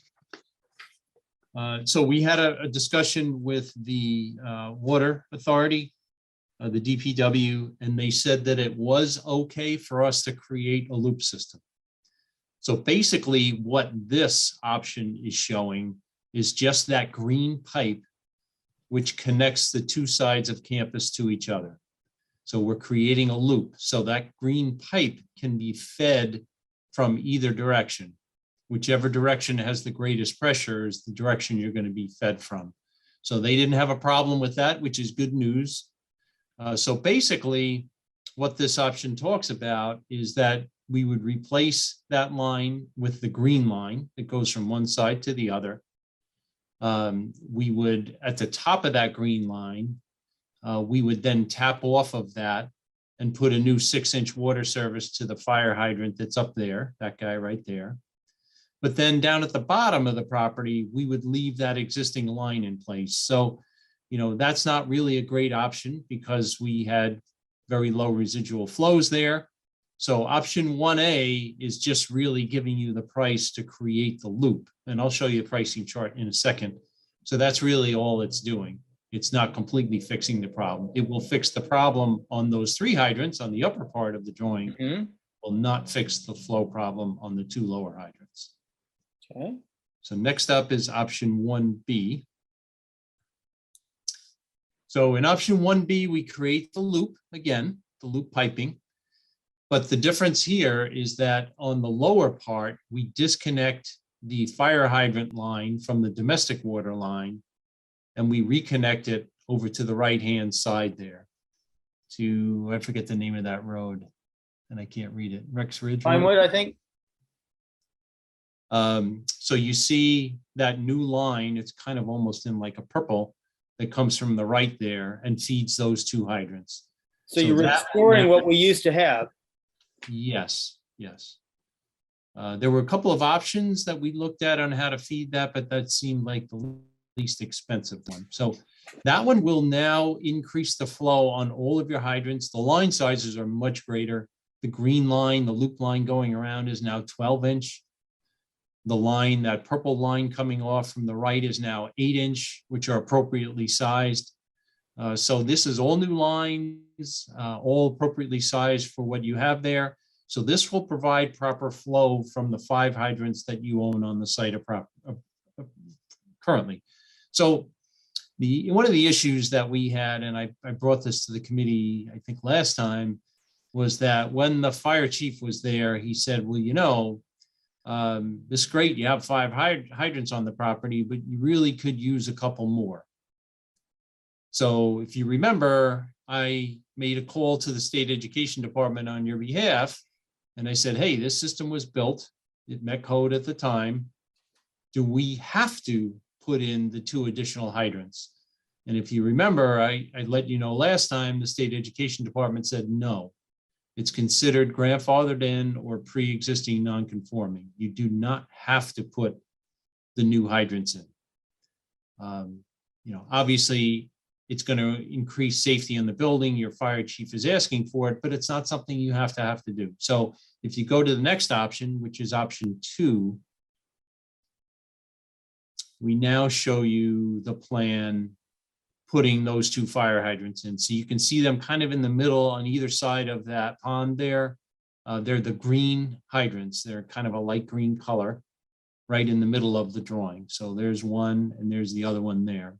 So we had a discussion with the Water Authority, the DPW, and they said that it was okay for us to create a loop system. So basically what this option is showing is just that green pipe which connects the two sides of campus to each other. So we're creating a loop. So that green pipe can be fed from either direction. Whichever direction has the greatest pressure is the direction you're going to be fed from. So they didn't have a problem with that, which is good news. So basically, what this option talks about is that we would replace that line with the green line that goes from one side to the other. We would, at the top of that green line, we would then tap off of that and put a new 6-inch water service to the fire hydrant that's up there, that guy right there. But then down at the bottom of the property, we would leave that existing line in place. So, you know, that's not really a great option because we had very low residual flows there. So option 1A is just really giving you the price to create the loop. And I'll show you a pricing chart in a second. So that's really all it's doing. It's not completely fixing the problem. It will fix the problem on those 3 hydrants on the upper part of the drawing. Will not fix the flow problem on the 2 lower hydrants. Okay. So next up is option 1B. So in option 1B, we create the loop again, the loop piping. But the difference here is that on the lower part, we disconnect the fire hydrant line from the domestic water line, and we reconnect it over to the right-hand side there to, I forget the name of that road, and I can't read it. Rex Ridge Road? Pinewood, I think. So you see that new line, it's kind of almost in like a purple that comes from the right there and feeds those 2 hydrants. So you're restoring what we used to have. Yes, yes. There were a couple of options that we looked at on how to feed that, but that seemed like the least expensive one. So that one will now increase the flow on all of your hydrants. The line sizes are much greater. The green line, the loop line going around is now 12-inch. The line, that purple line coming off from the right is now 8-inch, which are appropriately sized. So this is all new lines, all appropriately sized for what you have there. So this will provide proper flow from the 5 hydrants that you own on the site currently. So one of the issues that we had, and I brought this to the committee, I think last time, was that when the fire chief was there, he said, well, you know, this is great, you have 5 hydrants on the property, but you really could use a couple more. So if you remember, I made a call to the state education department on your behalf, and I said, hey, this system was built, it met code at the time. Do we have to put in the 2 additional hydrants? And if you remember, I let you know last time, the state education department said no. It's considered grandfathered in or pre-existing non-conforming. You do not have to put the new hydrants in. You know, obviously, it's going to increase safety in the building. Your fire chief is asking for it, but it's not something you have to do. So if you go to the next option, which is option 2, we now show you the plan putting those 2 fire hydrants in. So you can see them kind of in the middle on either side of that pond there. They're the green hydrants. They're kind of a light green color right in the middle of the drawing. So there's one and there's the other one there.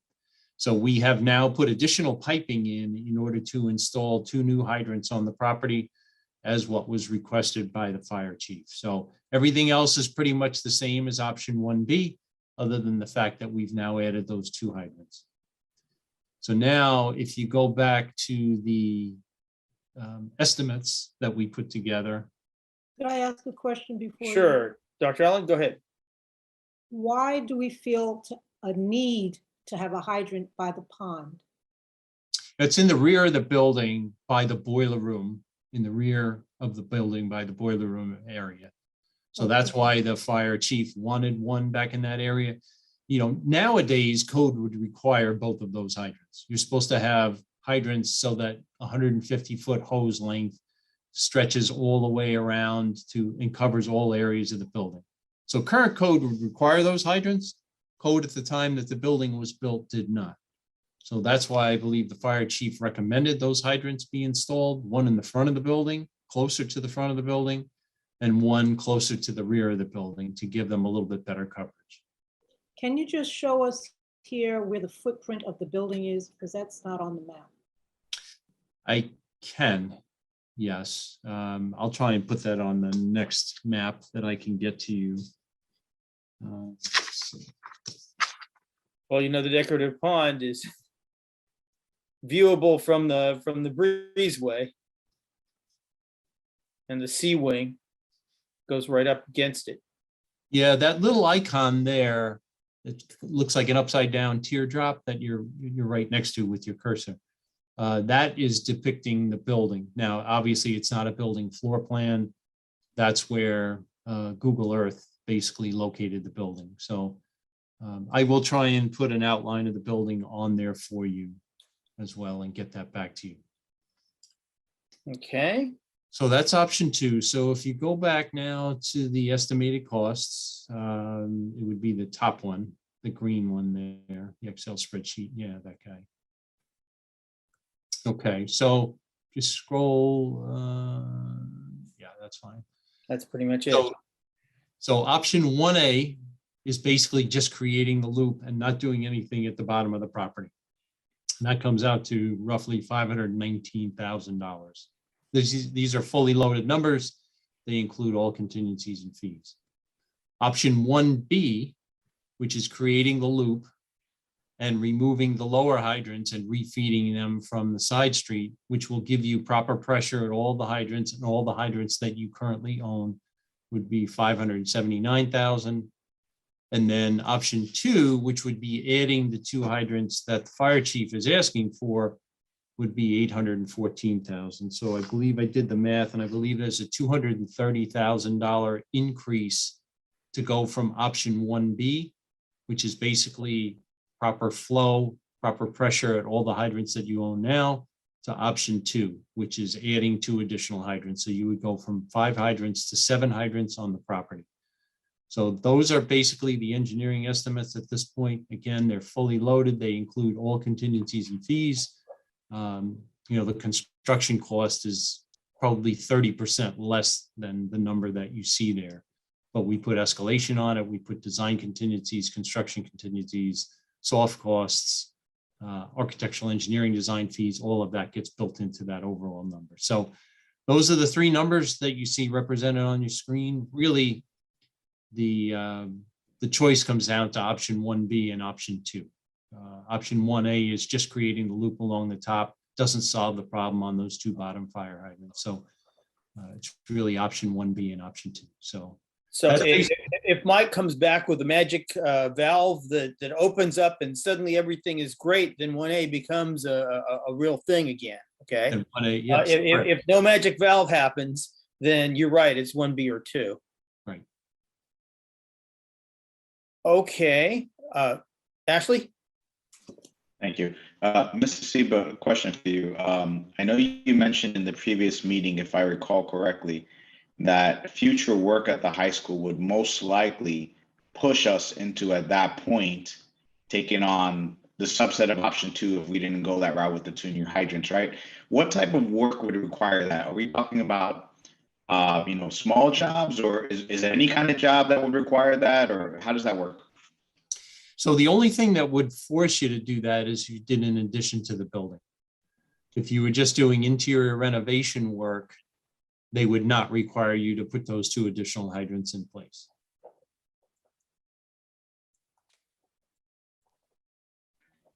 So we have now put additional piping in order to install 2 new hydrants on the property as what was requested by the fire chief. So everything else is pretty much the same as option 1B, other than the fact that we've now added those 2 hydrants. So now if you go back to the estimates that we put together. Could I ask a question before? Sure. Dr. Allen, go ahead. Why do we feel a need to have a hydrant by the pond? It's in the rear of the building by the boiler room, in the rear of the building by the boiler room area. So that's why the fire chief wanted one back in that area. You know, nowadays code would require both of those hydrants. You're supposed to have hydrants so that 150-foot hose length stretches all the way around to and covers all areas of the building. So current code would require those hydrants. Code at the time that the building was built did not. So that's why I believe the fire chief recommended those hydrants be installed, one in the front of the building, closer to the front of the building, and one closer to the rear of the building to give them a little bit better coverage. Can you just show us here where the footprint of the building is? Because that's not on the map. I can, yes. I'll try and put that on the next map that I can get to you. Let's see. Well, you know, the decorative pond is viewable from the breezeway. And the sea wing goes right up against it. Yeah, that little icon there, it looks like an upside down teardrop that you're right next to with your cursor. That is depicting the building. Now, obviously, it's not a building floor plan. That's where Google Earth basically located the building. So I will try and put an outline of the building on there for you as well and get that back to you. Okay. So that's option 2. So if you go back now to the estimated costs, it would be the top one, the green one there, the Excel spreadsheet. Yeah, that guy. Okay, so just scroll. Yeah, that's fine. That's pretty much it. So option 1A is basically just creating the loop and not doing anything at the bottom of the property. And that comes out to roughly $519,000. These are fully loaded numbers. They include all contingencies and fees. Option 1B, which is creating the loop and removing the lower hydrants and refeeding them from the side street, which will give you proper pressure at all the hydrants, and all the hydrants that you currently own would be $579,000. And then option 2, which would be adding the 2 hydrants that the fire chief is asking for, would be $814,000. So I believe I did the math, and I believe there's a $230,000 increase to go from option 1B, which is basically proper flow, proper pressure at all the hydrants that you own now, to option 2, which is adding 2 additional hydrants. So you would go from 5 hydrants to 7 hydrants on the property. So those are basically the engineering estimates at this point. Again, they're fully loaded. They include all contingencies and fees. You know, the construction cost is probably 30% less than the number that you see there. But we put escalation on it. We put design contingencies, construction contingencies, soft costs, architectural engineering design fees, all of that gets built into that overall number. So those are the 3 numbers that you see represented on your screen. Really, the choice comes down to option 1B and option 2. Option 1A is just creating the loop along the top, doesn't solve the problem on those 2 bottom fire hydrants. So it's really option 1B and option 2. So if Mike comes back with a magic valve that opens up and suddenly everything is great, then 1A becomes a real thing again. Okay. And 1A, yes, if no magic valve happens, then you're right. It's 1B or 2. Right. Okay. Ashley? Thank you. Mr. Seba, a question for you. I know you mentioned in the previous meeting, if I recall correctly, that future work at the high school would most likely push us into, at that point, taking on the subset of option 2 if we didn't go that route with the 2 new hydrants, right? What type of work would require that? Are we talking about, you know, small jobs, or is there any kind of job that would require that, or how does that work? So the only thing that would force you to do that is you did in addition to the building. If you were just doing interior renovation work, they would not require you to put those 2 additional hydrants in place.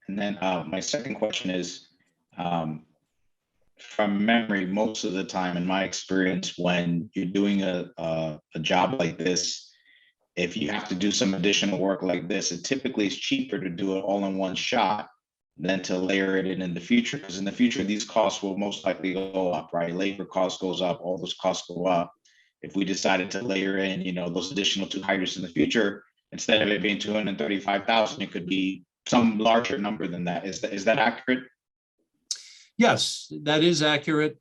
And then my second question is, from memory, most of the time in my experience, when you're doing a job like this, if you have to do some additional work like this, it typically is cheaper to do it all in one shot than to layer it in the future. Because in the future, these costs will most likely go up, right? Labor cost goes up, all those costs go up. If we decided to layer in, those additional 2 hydrants in the future, instead of it being 235,000, it could be some larger number than that. Is that accurate? Yes, that is accurate.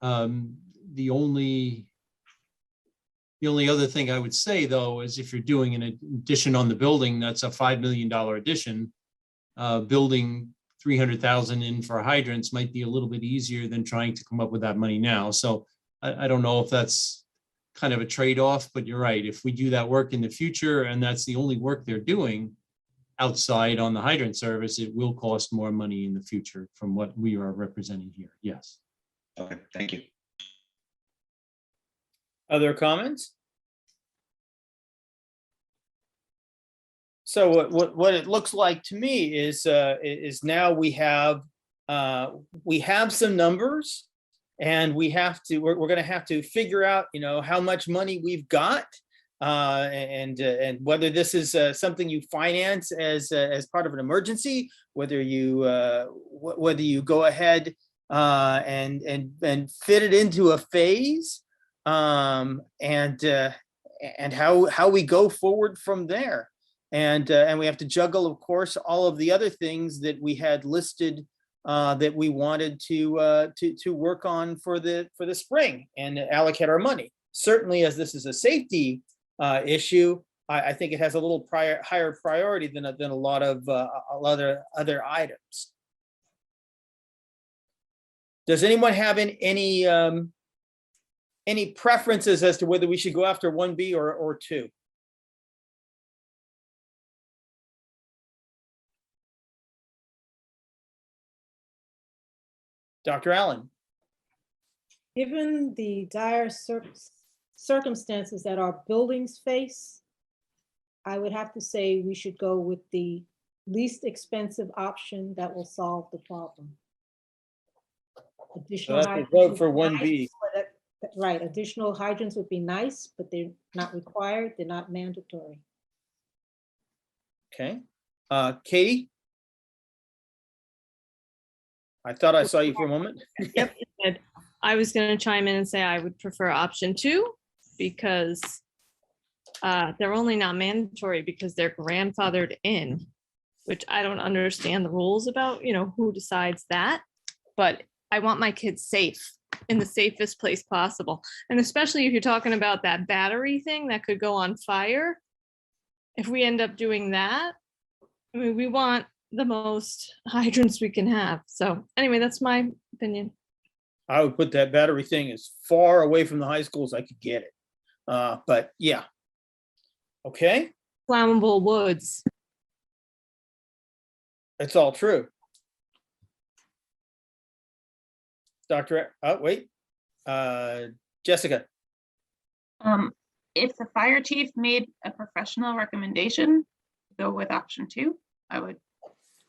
The only other thing I would say, though, is if you're doing an addition on the building, that's a $5 million addition. Building 300,000 in for hydrants might be a little bit easier than trying to come up with that money now. So I don't know if that's kind of a trade-off, but you're right. If we do that work in the future and that's the only work they're doing outside on the hydrant service, it will cost more money in the future from what we are representing here. Yes. Okay, thank you. Other comments? So what it looks like to me is now we have some numbers, and we're going to have to figure out how much money we've got, and whether this is something you finance as part of an emergency, whether you go ahead and fit it into a phase, and how we go forward from there. And we have to juggle, of course, all of the other things that we had listed that we wanted to work on for the spring and allocate our money. Certainly, as this is a safety issue, I think it has a little higher priority than a lot of other items. Does anyone have any preferences as to whether we should go after 1B or 2? Dr. Allen. Given the dire circumstances that our buildings face, I would have to say we should go with the least expensive option that will solve the problem. Additional hydrants vote for would 1B. be nice, right, additional hydrants would be nice, but they're not required, they're not mandatory. Okay. Katie? I thought I saw you for a moment. Yep. I was going to chime in and say I would prefer option 2 because they're only not mandatory because they're grandfathered in, which I don't understand the rules about, who decides that. But I want my kids safe in the safest place possible. And especially if you're talking about that battery thing that could go on fire. If we end up doing that, I mean, we want the most hydrants we can have. So anyway, that's my opinion. I would put that battery thing as far away from the high school as I could get it. But yeah. Okay. Flammable woods. That's all true. Dr. Jessica. If the fire chief made a professional recommendation, go with option 2. I would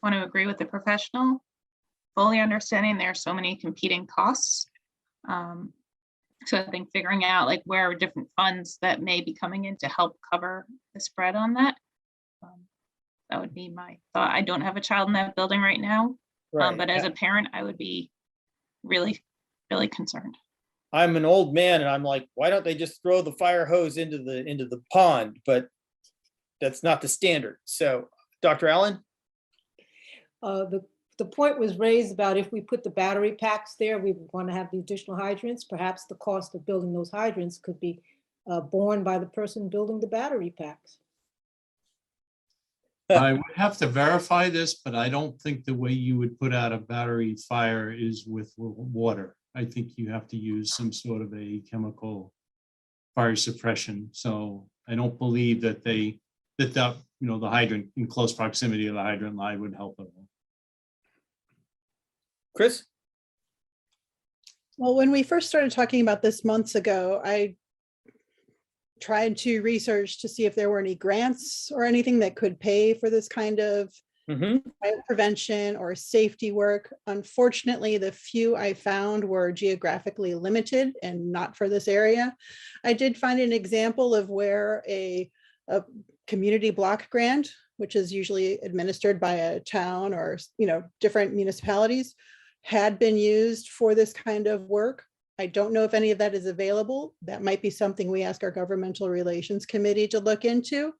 want to agree with the professional, fully understanding there are so many competing costs. So I think figuring out where are different funds that may be coming in to help cover the spread on that. That would be my thought. I don't have a child in that building right now, but as a parent, I would be really, really concerned. I'm an old man and I'm like, why don't they just throw the fire hose into the pond? But that's not the standard. So Dr. Allen? The point was raised about if we put the battery packs there, we want to have the additional hydrants. Perhaps the cost of building those hydrants could be borne by the person building the battery packs. I would have to verify this, but I don't think the way you would put out a battery fire is with water. I think you have to use some sort of a chemical fire suppression. So I don't believe that the hydrant in close proximity of the hydrant line would help at all. Chris? Well, when we first started talking about this months ago, I tried to research to see if there were any grants or anything that could pay for this kind of fire prevention or safety work. Unfortunately, the few I found were geographically limited and not for this area. I did find an example of where a a community block grant, which is usually administered by a town or, different municipalities, had been used for this kind of work. I don't know if any of that is available. That might be something we ask our governmental relations committee to look into.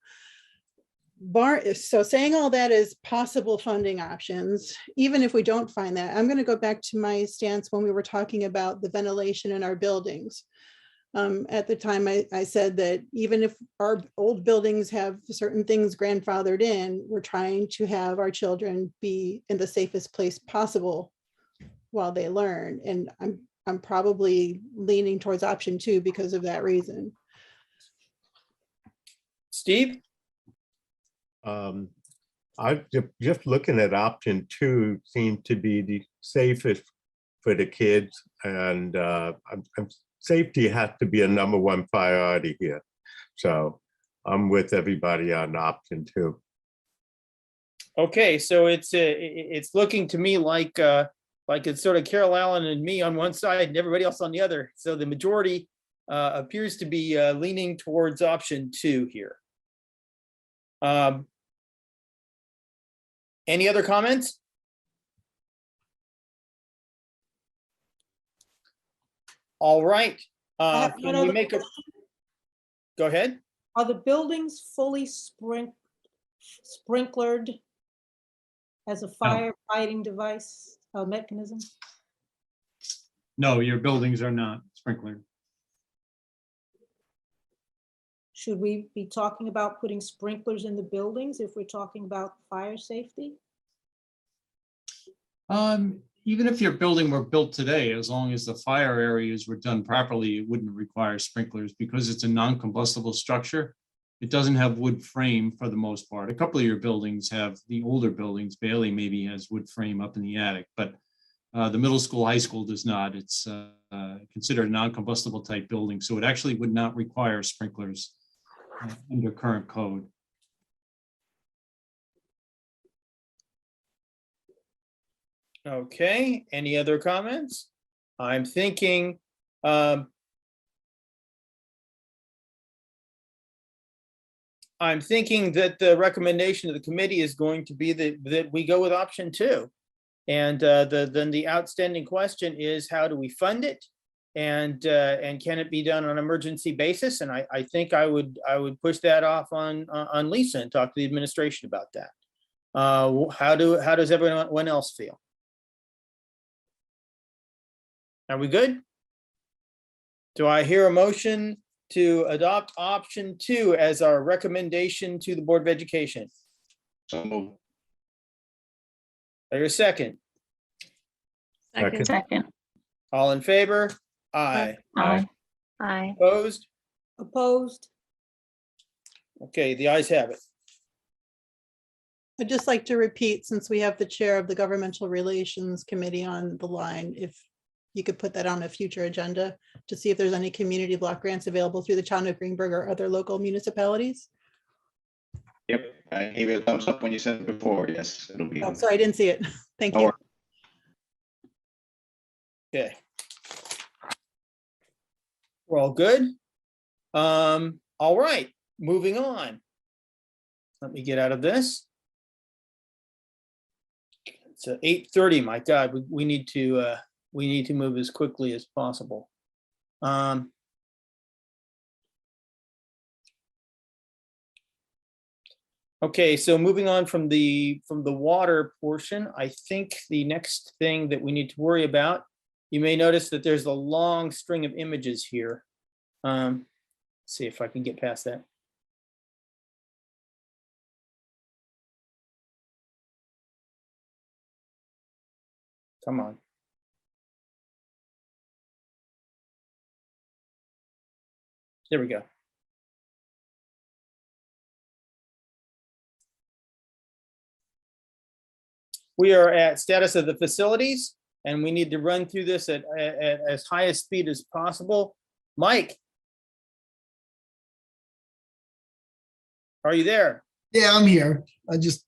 So saying all that is possible funding options, even if we don't find that, I'm going to go back to my stance when we were talking about the ventilation in our buildings. At the time, I said that even if our old buildings have certain things grandfathered in, we're trying to have our children be in the safest place possible while they learn. And I'm probably leaning towards option 2 because of that reason. Steve? I just looking at option 2 seemed to be the safest for the kids, and safety has to be a #1 priority here. So I'm with everybody on option 2. Okay, so it's looking to me like it's sort of Carol Allen and me on one side and everybody else on the other. So the majority appears to be leaning towards option 2 here. Any other comments? All right. have Can one we other make a? Go ahead. Are the buildings fully sprinklered as a firefighting device, mechanism? No, your buildings are not sprinklered. Should we be talking about putting sprinklers in the buildings if we're talking about fire safety? Even if your building were built today, as long as the fire areas were done properly, it wouldn't require sprinklers because it's a non-combustible structure. It doesn't have wood frame for the most part. A couple of your buildings have, the older buildings, Bailey maybe has wood frame up in the attic, but the middle school, high school does not. It's considered a non-combustible type building, so it actually would not require sprinklers under current code. Okay, any other comments? I'm thinking that the recommendation of the committee is going to be that we go with option 2. And then the outstanding question is, how do we fund it? And can it be done on an emergency basis? And I think I would push that off on Lisa and talk to the administration about that. How does everyone else feel? Are we good? Do I hear a motion to adopt option 2 as our recommendation to the Board of Education? So moved. I hear a second. Second. All in favor? Aye. Aye. Aye. Opposed? Opposed? Okay, the ayes have it. I'd just like to repeat, since we have the chair of the Governmental Relations Committee on the line, if you could put that on a future agenda to see if there's any community block grants available through the town of Greenberg or other local municipalities. Yep, I gave you a thumbs up when you said it before. Yes, it'll be. Oh, sorry, I didn't see it. Thank No you. worries. Okay. We're all good. All right, moving on. Let me get out of this. It's 8:30. My God, we need to move as quickly as possible. Okay, so moving on from the water portion, I think the next thing that we need to worry about, you may notice that there's a long string of images here. See if I can get past that. Come on. There we go. We are at status of the facilities, and we need to run through this at as high a speed as possible. Mike, are you there? Yeah, I'm here. I just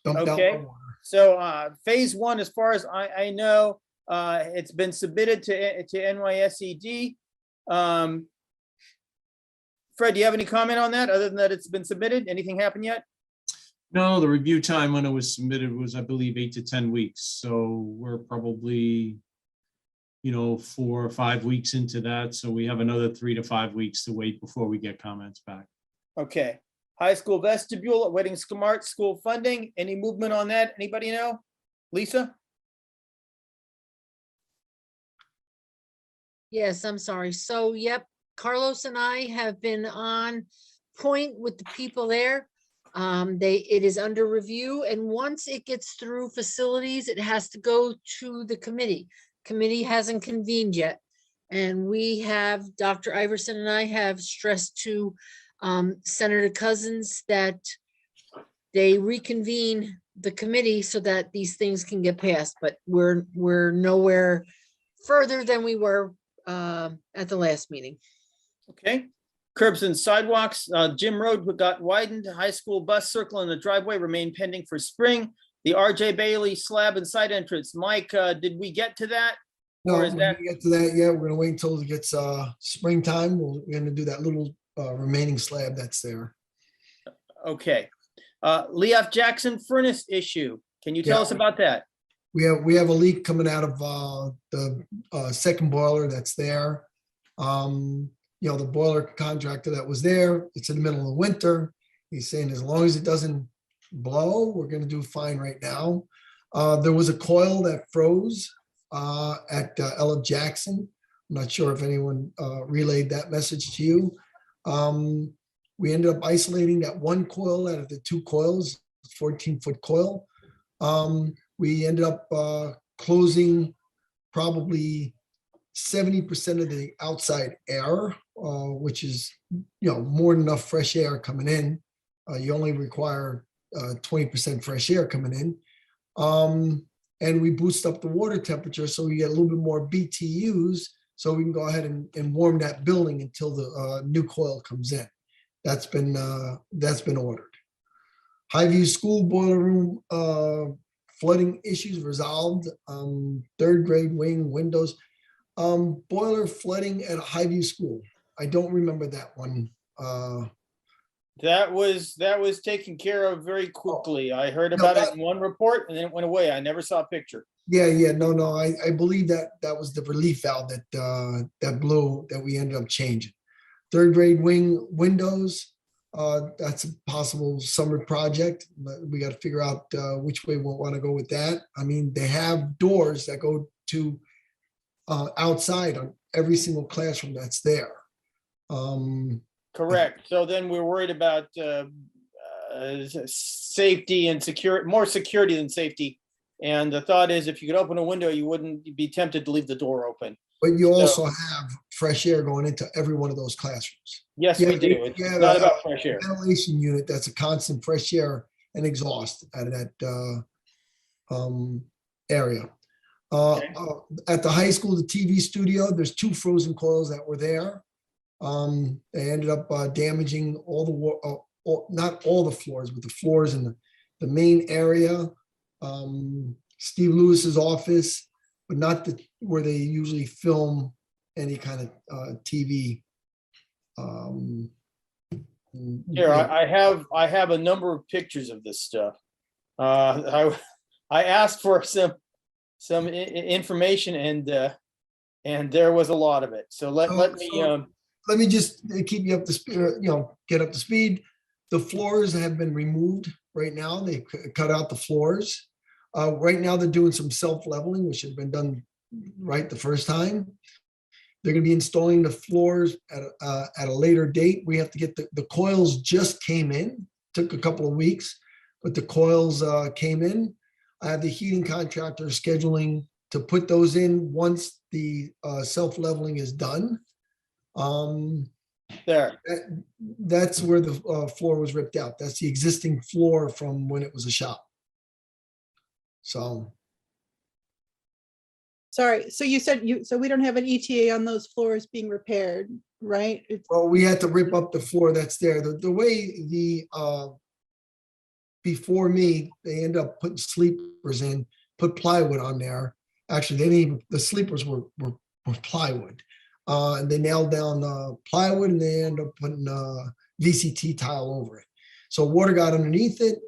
dumped out. Okay. So phase 1, as far as I know, it's been submitted to NYSED. Fred, do you have any comment on that, other than that it's been submitted? Anything happened yet? No, the review time when it was submitted was, I believe, 8 to 10 weeks. So we're probably, 4 or 5 weeks into that. So we have another 3 to 5 weeks to wait before we get comments back. Okay. High school vestibule awaiting smart school funding. Any movement on that? Anybody know? Lisa? Yes, I'm sorry. So, yep, Carlos and I have been on point with the people there. It is under review, and once it gets through facilities, it has to go to the committee. Committee hasn't convened yet. And we have, Dr. Iverson and I have stressed to Senator Cousins that they reconvene the committee so that these things can get passed, but we're nowhere further than we were at the last meeting. Okay. Curbs and sidewalks, Jim Road got widened. High school bus circle in the driveway remain pending for spring. The RJ Bailey slab and side entrance. Mike, did we get to that? No, Or we're is gonna that get to that yet. We're gonna wait until it gets springtime. We're gonna do that little remaining slab that's there. okay? Leaf Jackson furnace issue. Can you tell Yeah. us about that? We have a leak coming out of the second boiler that's there. The boiler contractor that was there, it's in the middle of the winter. He's saying as long as it doesn't blow, we're gonna do fine right now. There was a coil that froze at Ella Jackson. I'm not sure if anyone relayed that message to you. We ended up isolating that one coil out of the two coils, 14-foot coil. We ended up closing probably 70% of the outside air, which is, more than enough fresh air coming in. You only require 20% fresh air coming in. And we boost up the water temperature so we get a little bit more BTUs so we can go ahead and warm that building until the new coil comes in. That's been ordered. Highview School boiler room flooding issues resolved. Third grade wing windows. Boiler flooding at Highview School. I don't remember that one. That was taken care of very quickly. I heard about it in one report and then it went away. I never saw a picture. Yeah, no. I believe that was the relief valve that blew that we ended up changing. Third grade wing windows. That's a possible summer project, but we got to figure out which way we'll want to go with that. I mean, they have doors that go to outside on every single classroom that's there. Correct. So then we're worried about safety and security, more security than safety. And the thought is if you could open a window, you wouldn't be tempted to leave the door open. But you also have fresh air going into every one of those classrooms. Yes, we do. It's not about fresh air. Ventilation unit that's a constant fresh air and exhaust out of that area. At the high school, the TV studio, there's 2 frozen coils that were there. They ended up damaging all not all the floors, but the floors in the main area. Steve Lewis's office, but not where they usually film any kind of TV. Here, I have a number of pictures of this stuff. I asked for some information and there was a lot of it. So let me just keep you up to speed, get up to speed. The floors have been removed right now. They cut out the floors. Right now they're doing some self-leveling, which had been done right the first time. They're going to be installing the floors at a later date. We have to get the coils just came in. Took a couple of weeks, but the coils came in. I have the heating contractor scheduling to put those in once the self-leveling is done. That's where the floor was ripped out. That's the existing floor from when it was a shop. So. Sorry, so you said so we don't have an ETA on those floors being repaired, right? Well, we had to rip up the floor that's there. The way before me, they end up putting sleepers in, put plywood on there. Actually, they didn't even, the sleepers were plywood. And they nailed down plywood and they ended up putting VCT tile over it. So water got underneath it,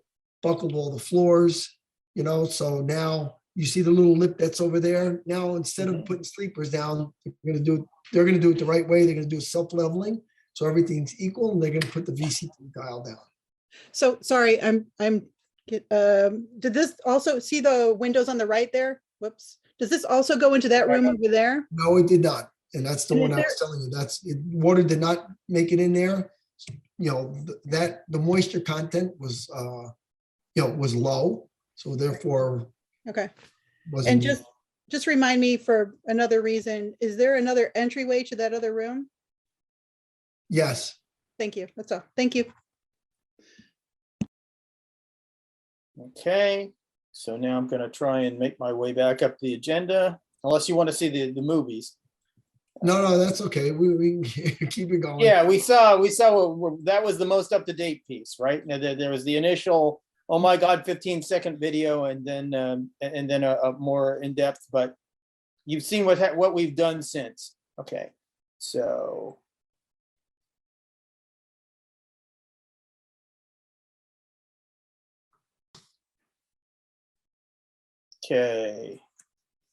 buckled all the floors, you know, so now you see the little lip that's over there. Now, instead of putting sleepers down, they're gonna do it the right way. They're gonna do self-leveling. So everything's equal and they're gonna put the VCT tile down. So sorry, did this also see the windows on the right there? Whoops. Does this also go into that room over there? No, it did not. And that's the And one is I was telling you. Water did not make it in there. You know, that the moisture content was, was low. So therefore, Okay. wasn't. And just remind me for another reason, is there another entryway to that other room? Yes. Thank you. That's all. Thank you. Okay, so now I'm gonna try and make my way back up the agenda, unless you want to see the movies. No, that's okay. We keep it going. Yeah, we saw that was the most up-to-date piece, right? Now, there was the initial, oh my God, 15-second video, and then a more in-depth, but you've seen what we've done since. Okay, so. Okay,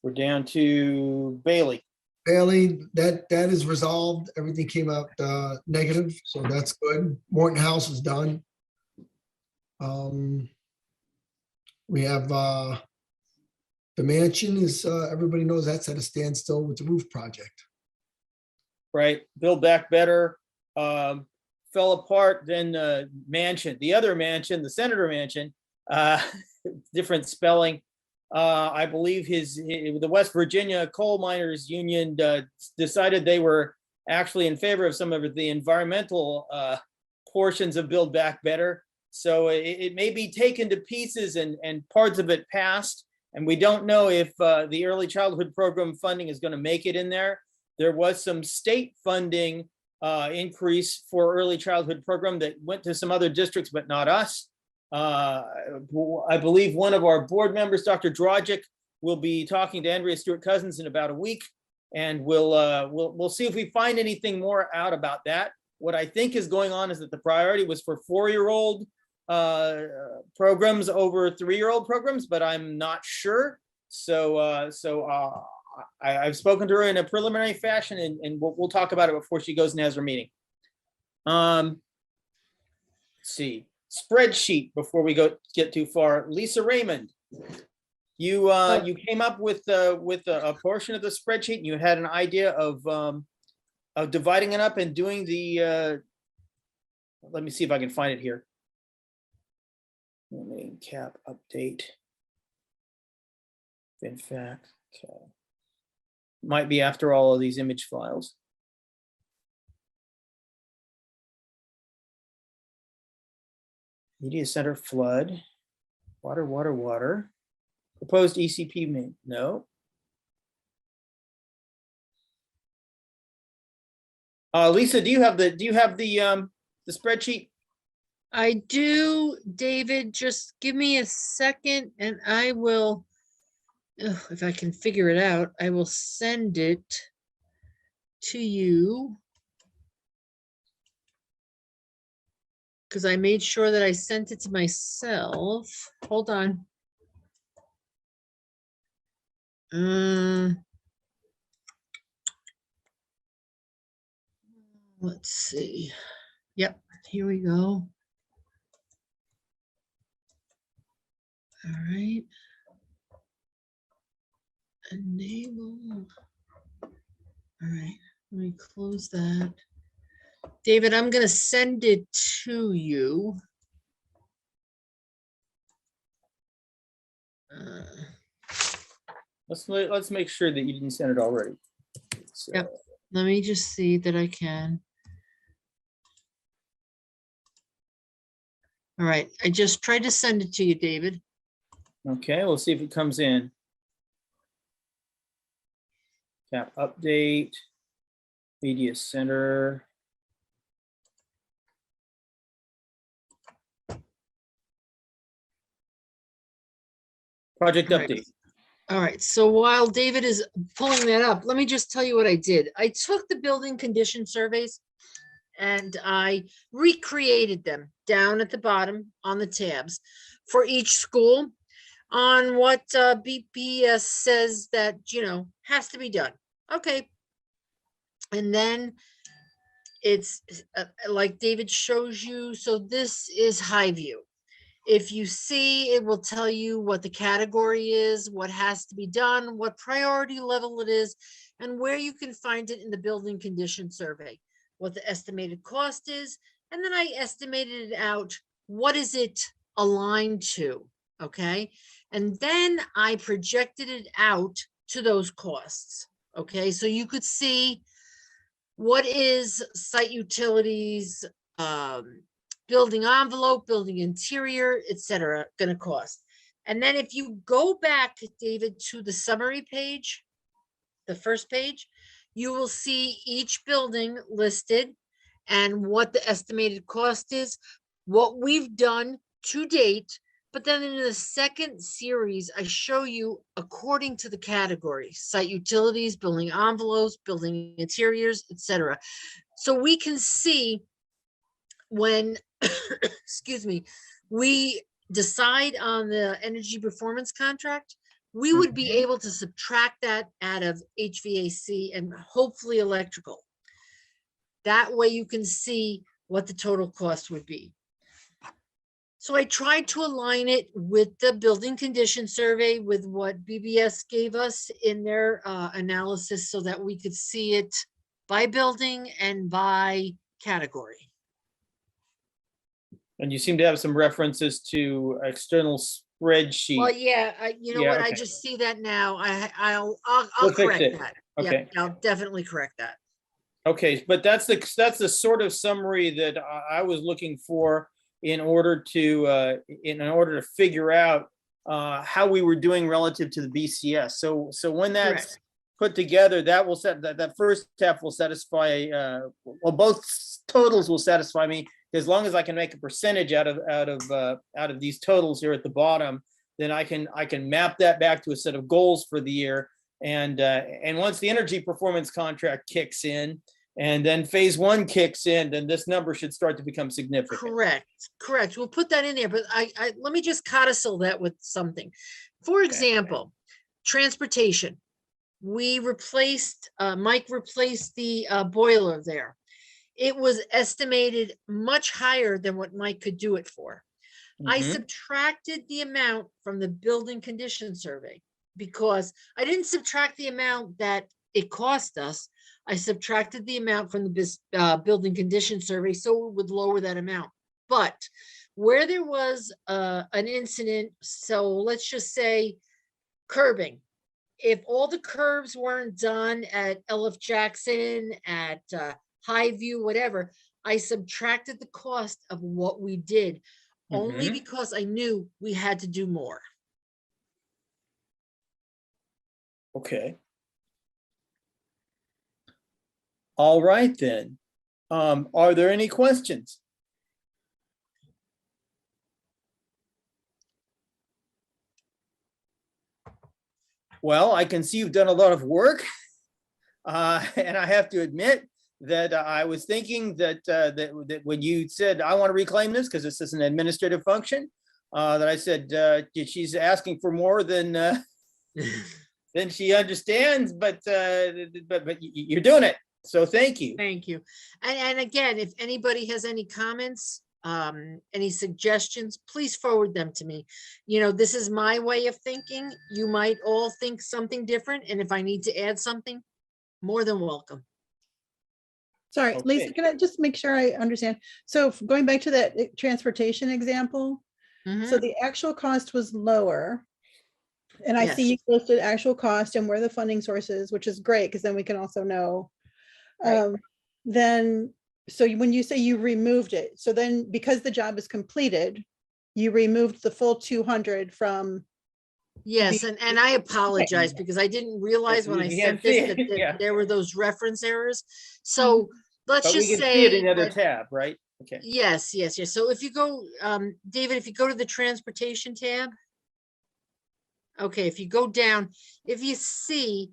we're down to Bailey. Bailey, that is resolved. Everything came out negative, so that's good. Morton House is done. We have the mansion is, everybody knows that's at a standstill with the roof project. Right, Build Back Better fell apart. Then mansion, the other mansion, the Senator mansion, different spelling. I believe the West Virginia Coal Miners Union decided they were actually in favor of some of the environmental portions of Build Back Better. So it may be taken to pieces and parts of it passed. And we don't know if the early childhood program funding is going to make it in there. There was some state funding increase for early childhood program that went to some other districts, but not us. I believe one of our board members, Dr. Drogic, will be talking to Andrea Stewart-Cousins in about a week, and we'll see if we find anything more out about that. What I think is going on is that the priority was for 4-year-old programs over 3-year-old programs, but I'm not sure. So I've spoken to her in a preliminary fashion, and we'll talk about it before she goes and has her meeting. Let's see. Spreadsheet before we get too far. Lisa Raymond, you came up with a portion of the spreadsheet, and you had an idea of dividing it up and doing the. Let me see if I can find it here. Main cap update. In fact, okay. Might be after all of these image files. Media center flood, water. Proposed ECP main, no. Lisa, do you have the spreadsheet? I do, David. Just give me a second and I will, if I can figure it out, I will send it to you. Because I made sure that I sent it to myself. Hold on. Let's see. Yep, here we go. All right. Enable. All right, let me close that. David, I'm going to send it to you. Let's make sure that you didn't send it already. So. Yep. Let me just see that I can. All right, I just tried to send it to you, David. Okay, we'll see if it comes in. Tap update, media center. Project update. All right, so while David is pulling that up, let me just tell you what I did. I took the building condition surveys and I recreated them down at the bottom on the tabs for each school on what BPS says that, has to be done. Okay. And then it's like David shows you. So this is Highview. If you see, it will tell you what the category is, what has to be done, what priority level it is, and where you can find it in the building condition survey, what the estimated cost is, and then I estimated it out. What is it aligned to? Okay. And then I projected it out to those costs. Okay. So you could see what is site utilities, building envelope, building interior, etc., going to cost. And then if you go back, David, to the summary page, the first page, you will see each building listed and what the estimated cost is, what we've done to date. But then in the second series, I show you according to the category: site utilities, building envelopes, building interiors, etc. So we can see when, excuse me, we decide on the energy performance contract, we would be able to subtract that out of HVAC and hopefully electrical. That way you can see what the total cost would be. So I tried to align it with the building condition survey with what BBS gave us in their analysis so that we could see it by building and by category. And you seem to have some references to external spreadsheet. Well, yeah, you know Yeah, what? I okay. just see that now. I'll We'll fix correct it. that. Okay. Yeah, I'll definitely correct that. Okay, but that's the sort of summary that I was looking for in order to figure out how we were doing relative to the BCS. So when that's Correct. put together, that will that first step will satisfy. Well, both totals will satisfy me as long as I can make a percentage out of these totals here at the bottom. Then I can map that back to a set of goals for the year. And once the energy performance contract kicks in, and then phase one kicks in, then this number should start to become significant. Correct. We'll put that in there, but I let me just codicil that with something. For example, transportation. We replaced, Mike replaced the boiler there. It was estimated much higher than what Mike could do it for. I subtracted the amount from the building condition survey because I didn't subtract the amount that it cost us. I subtracted the amount from the building condition survey so it would lower that amount. But where there was an incident, so let's just say curbing. If all the curbs weren't done at LF Jackson, at Highview, whatever, I subtracted the cost of what we did only because I knew we had to do more. Okay. All right, then. Are there any questions? Well, I can see you've done a lot of work. And I have to admit that I was thinking that when you said, I want to reclaim this because this is an administrative function, that I said, she's asking for more than she understands, but you're doing it. So thank you. Thank you. And again, if anybody has any comments, any suggestions, please forward them to me. This is my way of thinking. You might all think something different. And if I need to add something, more than welcome. Sorry, Lisa, can I just make sure I understand? So going back to that transportation example, so the actual cost was lower. And I see you listed actual cost and where the funding source is, which is great because then we can also know. Then, so when you say you removed it, so then because the job is completed, you removed the full 200 from. Yes, and I apologize because I didn't realize when I sent this that there were those reference errors. So let's just say. We can see it in another tab, right? Okay. Yes. So if you go, David, if you go to the transportation tab, Okay, if you go down, if you see,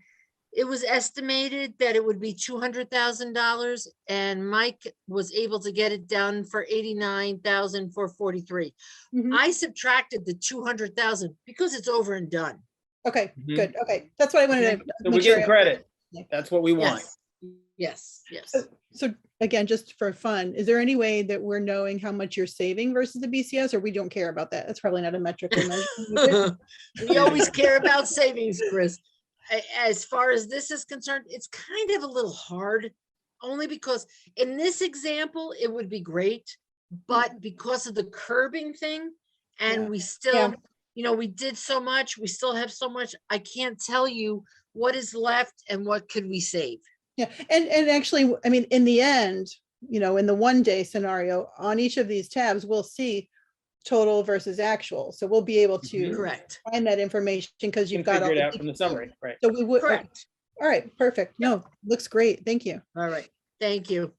it was estimated that it would be $200,000 and Mike was able to get it done for 89,443. Mhm. I subtracted the 200,000 because it's over and done. Okay, Mhm. good. Okay, that's what I wanted to So we're make sure. getting credit. That's what we want. Yes, yes. So again, just for fun, is there any way that we're knowing how much you're saving versus the BCS, or we don't care about that? That's probably not a metric we're measuring. We always care about savings, Chris. As far as this is concerned, it's kind of a little hard, only because in this example, it would be great, but because of the curbing thing, and Yeah. we still, you know, we did so much, we still have so much, I can't tell you what is left and what could we save. Yeah, and actually, I mean, in the end, you know, in the 1-day scenario, on each of these tabs, we'll see total versus actual. So we'll be able to Correct. find that information because You you've can got all figure it the out from the details. summary, right? So we would, Correct. all right, perfect. No, looks great. Thank you. All right, thank you.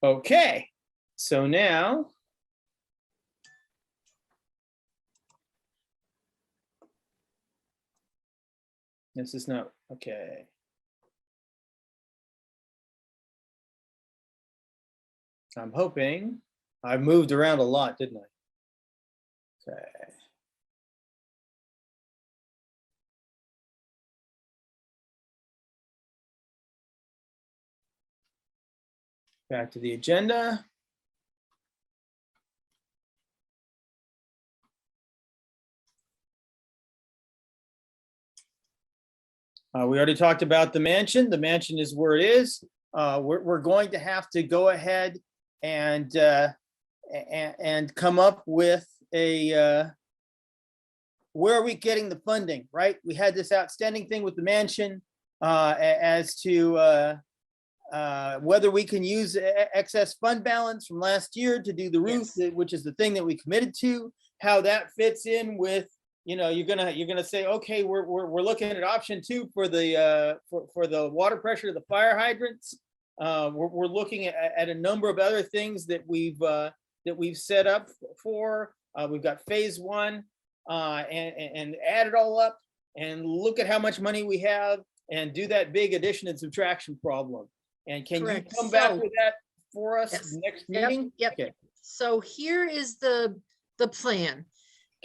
Okay, so now. This is not, okay. I'm hoping, I moved around a lot, didn't I? Okay. Back to the agenda. We already talked about the mansion. The mansion is where it is. We're going to have to go ahead and come up with a, where are we getting the funding, right? We had this outstanding thing with the mansion as to whether we can use excess fund balance from last year to do the roof, which is the thing that we committed to, how that fits in with, you know, you're gonna say, okay, we're looking at option 2 for the for the water pressure of the fire hydrants. We're looking at a number of other things that we've set up for. We've got phase 1 and add it all up and look at how much money we have and do that big addition and subtraction problem. And can Correct. you come back So- with that for us Yes. next Yep, meeting? yep. Okay. So here is the plan.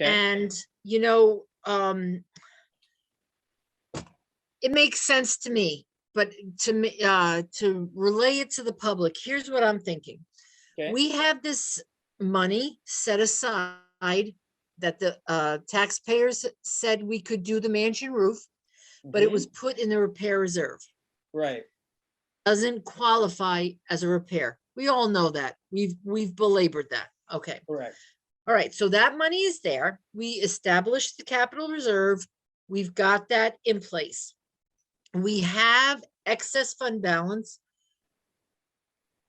Okay. And, you know, it makes sense to me, but to me, to relay it to the public, here's what I'm thinking. Okay. We have this money set aside that the taxpayers said we could do the mansion roof, but it was put in the repair reserve. Right. Doesn't qualify as a repair. We all know that. We've belabored that. Okay. Correct. All right, so that money is there. We established the capital reserve. We've got that in place. We have excess fund balance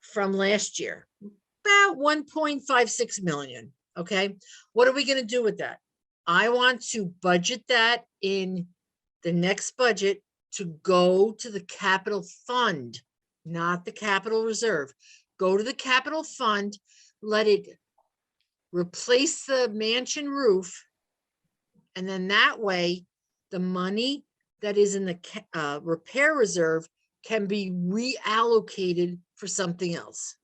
from last year, about 1.56 million. Okay, what are we going to do with that? I want to budget that in the next budget to go to the capital fund, not the capital reserve. Go to the capital fund, let it replace the mansion roof. And then that way, the money that is in the repair reserve can be reallocated for something else.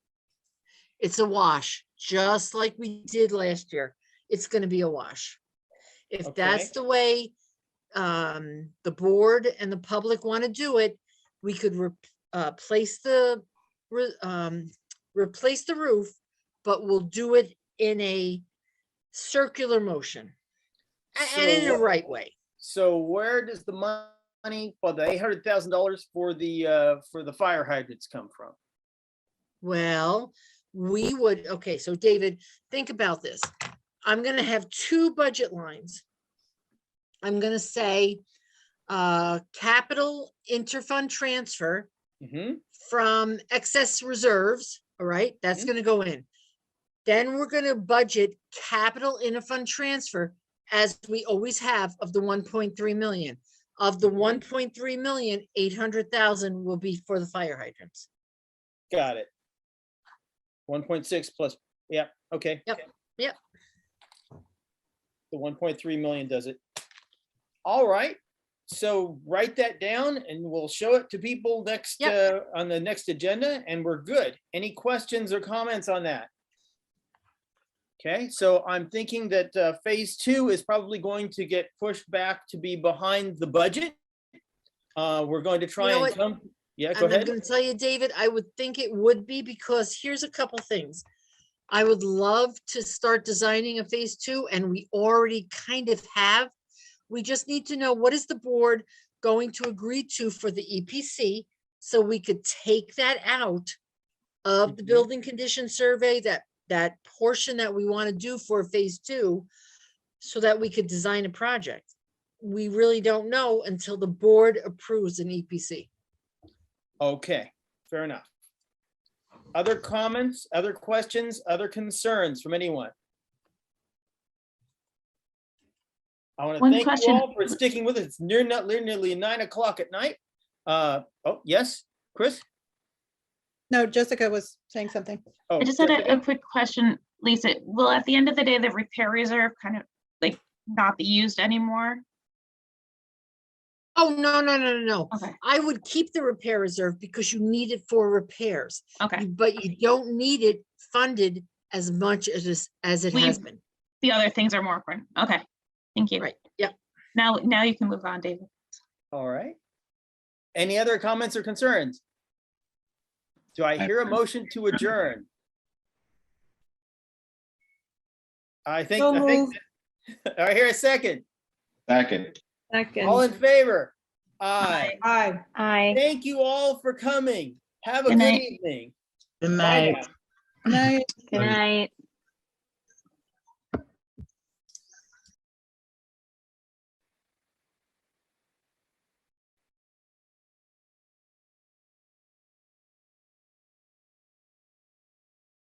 It's a wash, just like we did last year. It's going to be a wash. If that's the way the board and the public want to do it, we could replace the roof, but we'll do it in a circular motion and in the right way. So where does the money for the $800,000 for the fire hydrants come from? Well, we would, okay, so David, think about this. I'm going to have 2 budget lines. I'm going to say capital interfund transfer from excess reserves. All right, that's going to go in. Then we're going to budget capital interfund transfer as we always have of the 1.3 million. Of the 1.3 million, 800,000 will be for the fire hydrants. Got it. 1.6 plus, yeah, okay. Yep, yep. The 1.3 million does it. All right. So write that down and we'll show it to people next, on the next agenda, and we're good. Any questions or comments on that? Okay, so I'm thinking that phase 2 is probably going to get pushed back to be behind the budget. We're going to try know and what? come, yeah, go And I'm ahead. gonna tell you, David, I would think it would be, because here's a couple things. I would love to start designing a phase 2, and we already kind of have. We just need to know, what is the board going to agree to for the EPC? So we could take that out of the building condition survey, that portion that we want to do for phase 2, so that we could design a project. We really don't know until the board approves an EPC. Okay, fair enough. Other comments, other questions, other concerns from anyone? I want to One thank you question. all for sticking with us. It's nearly 9 o'clock at night. Oh, yes, Chris? No, Jessica was saying something. Oh, I just had Jessica? a quick question, Lisa. Will at the end of the day, the repair reserve kind of like not be used anymore? Oh, no. Okay, I would keep the repair reserve because you need it for repairs. okay. But you don't need it funded as much as it has been. The other things are more important. Okay, thank you. Right, yeah. Now you can move on, David. All right. Any other comments or concerns? Do I hear a motion to adjourn? I think, So moved. I hear a second. Second. Second. All in favor? Aye. Aye. Aye. Thank you all for coming. Have a Good good night. evening. Good Bye night. now. Night. Good night.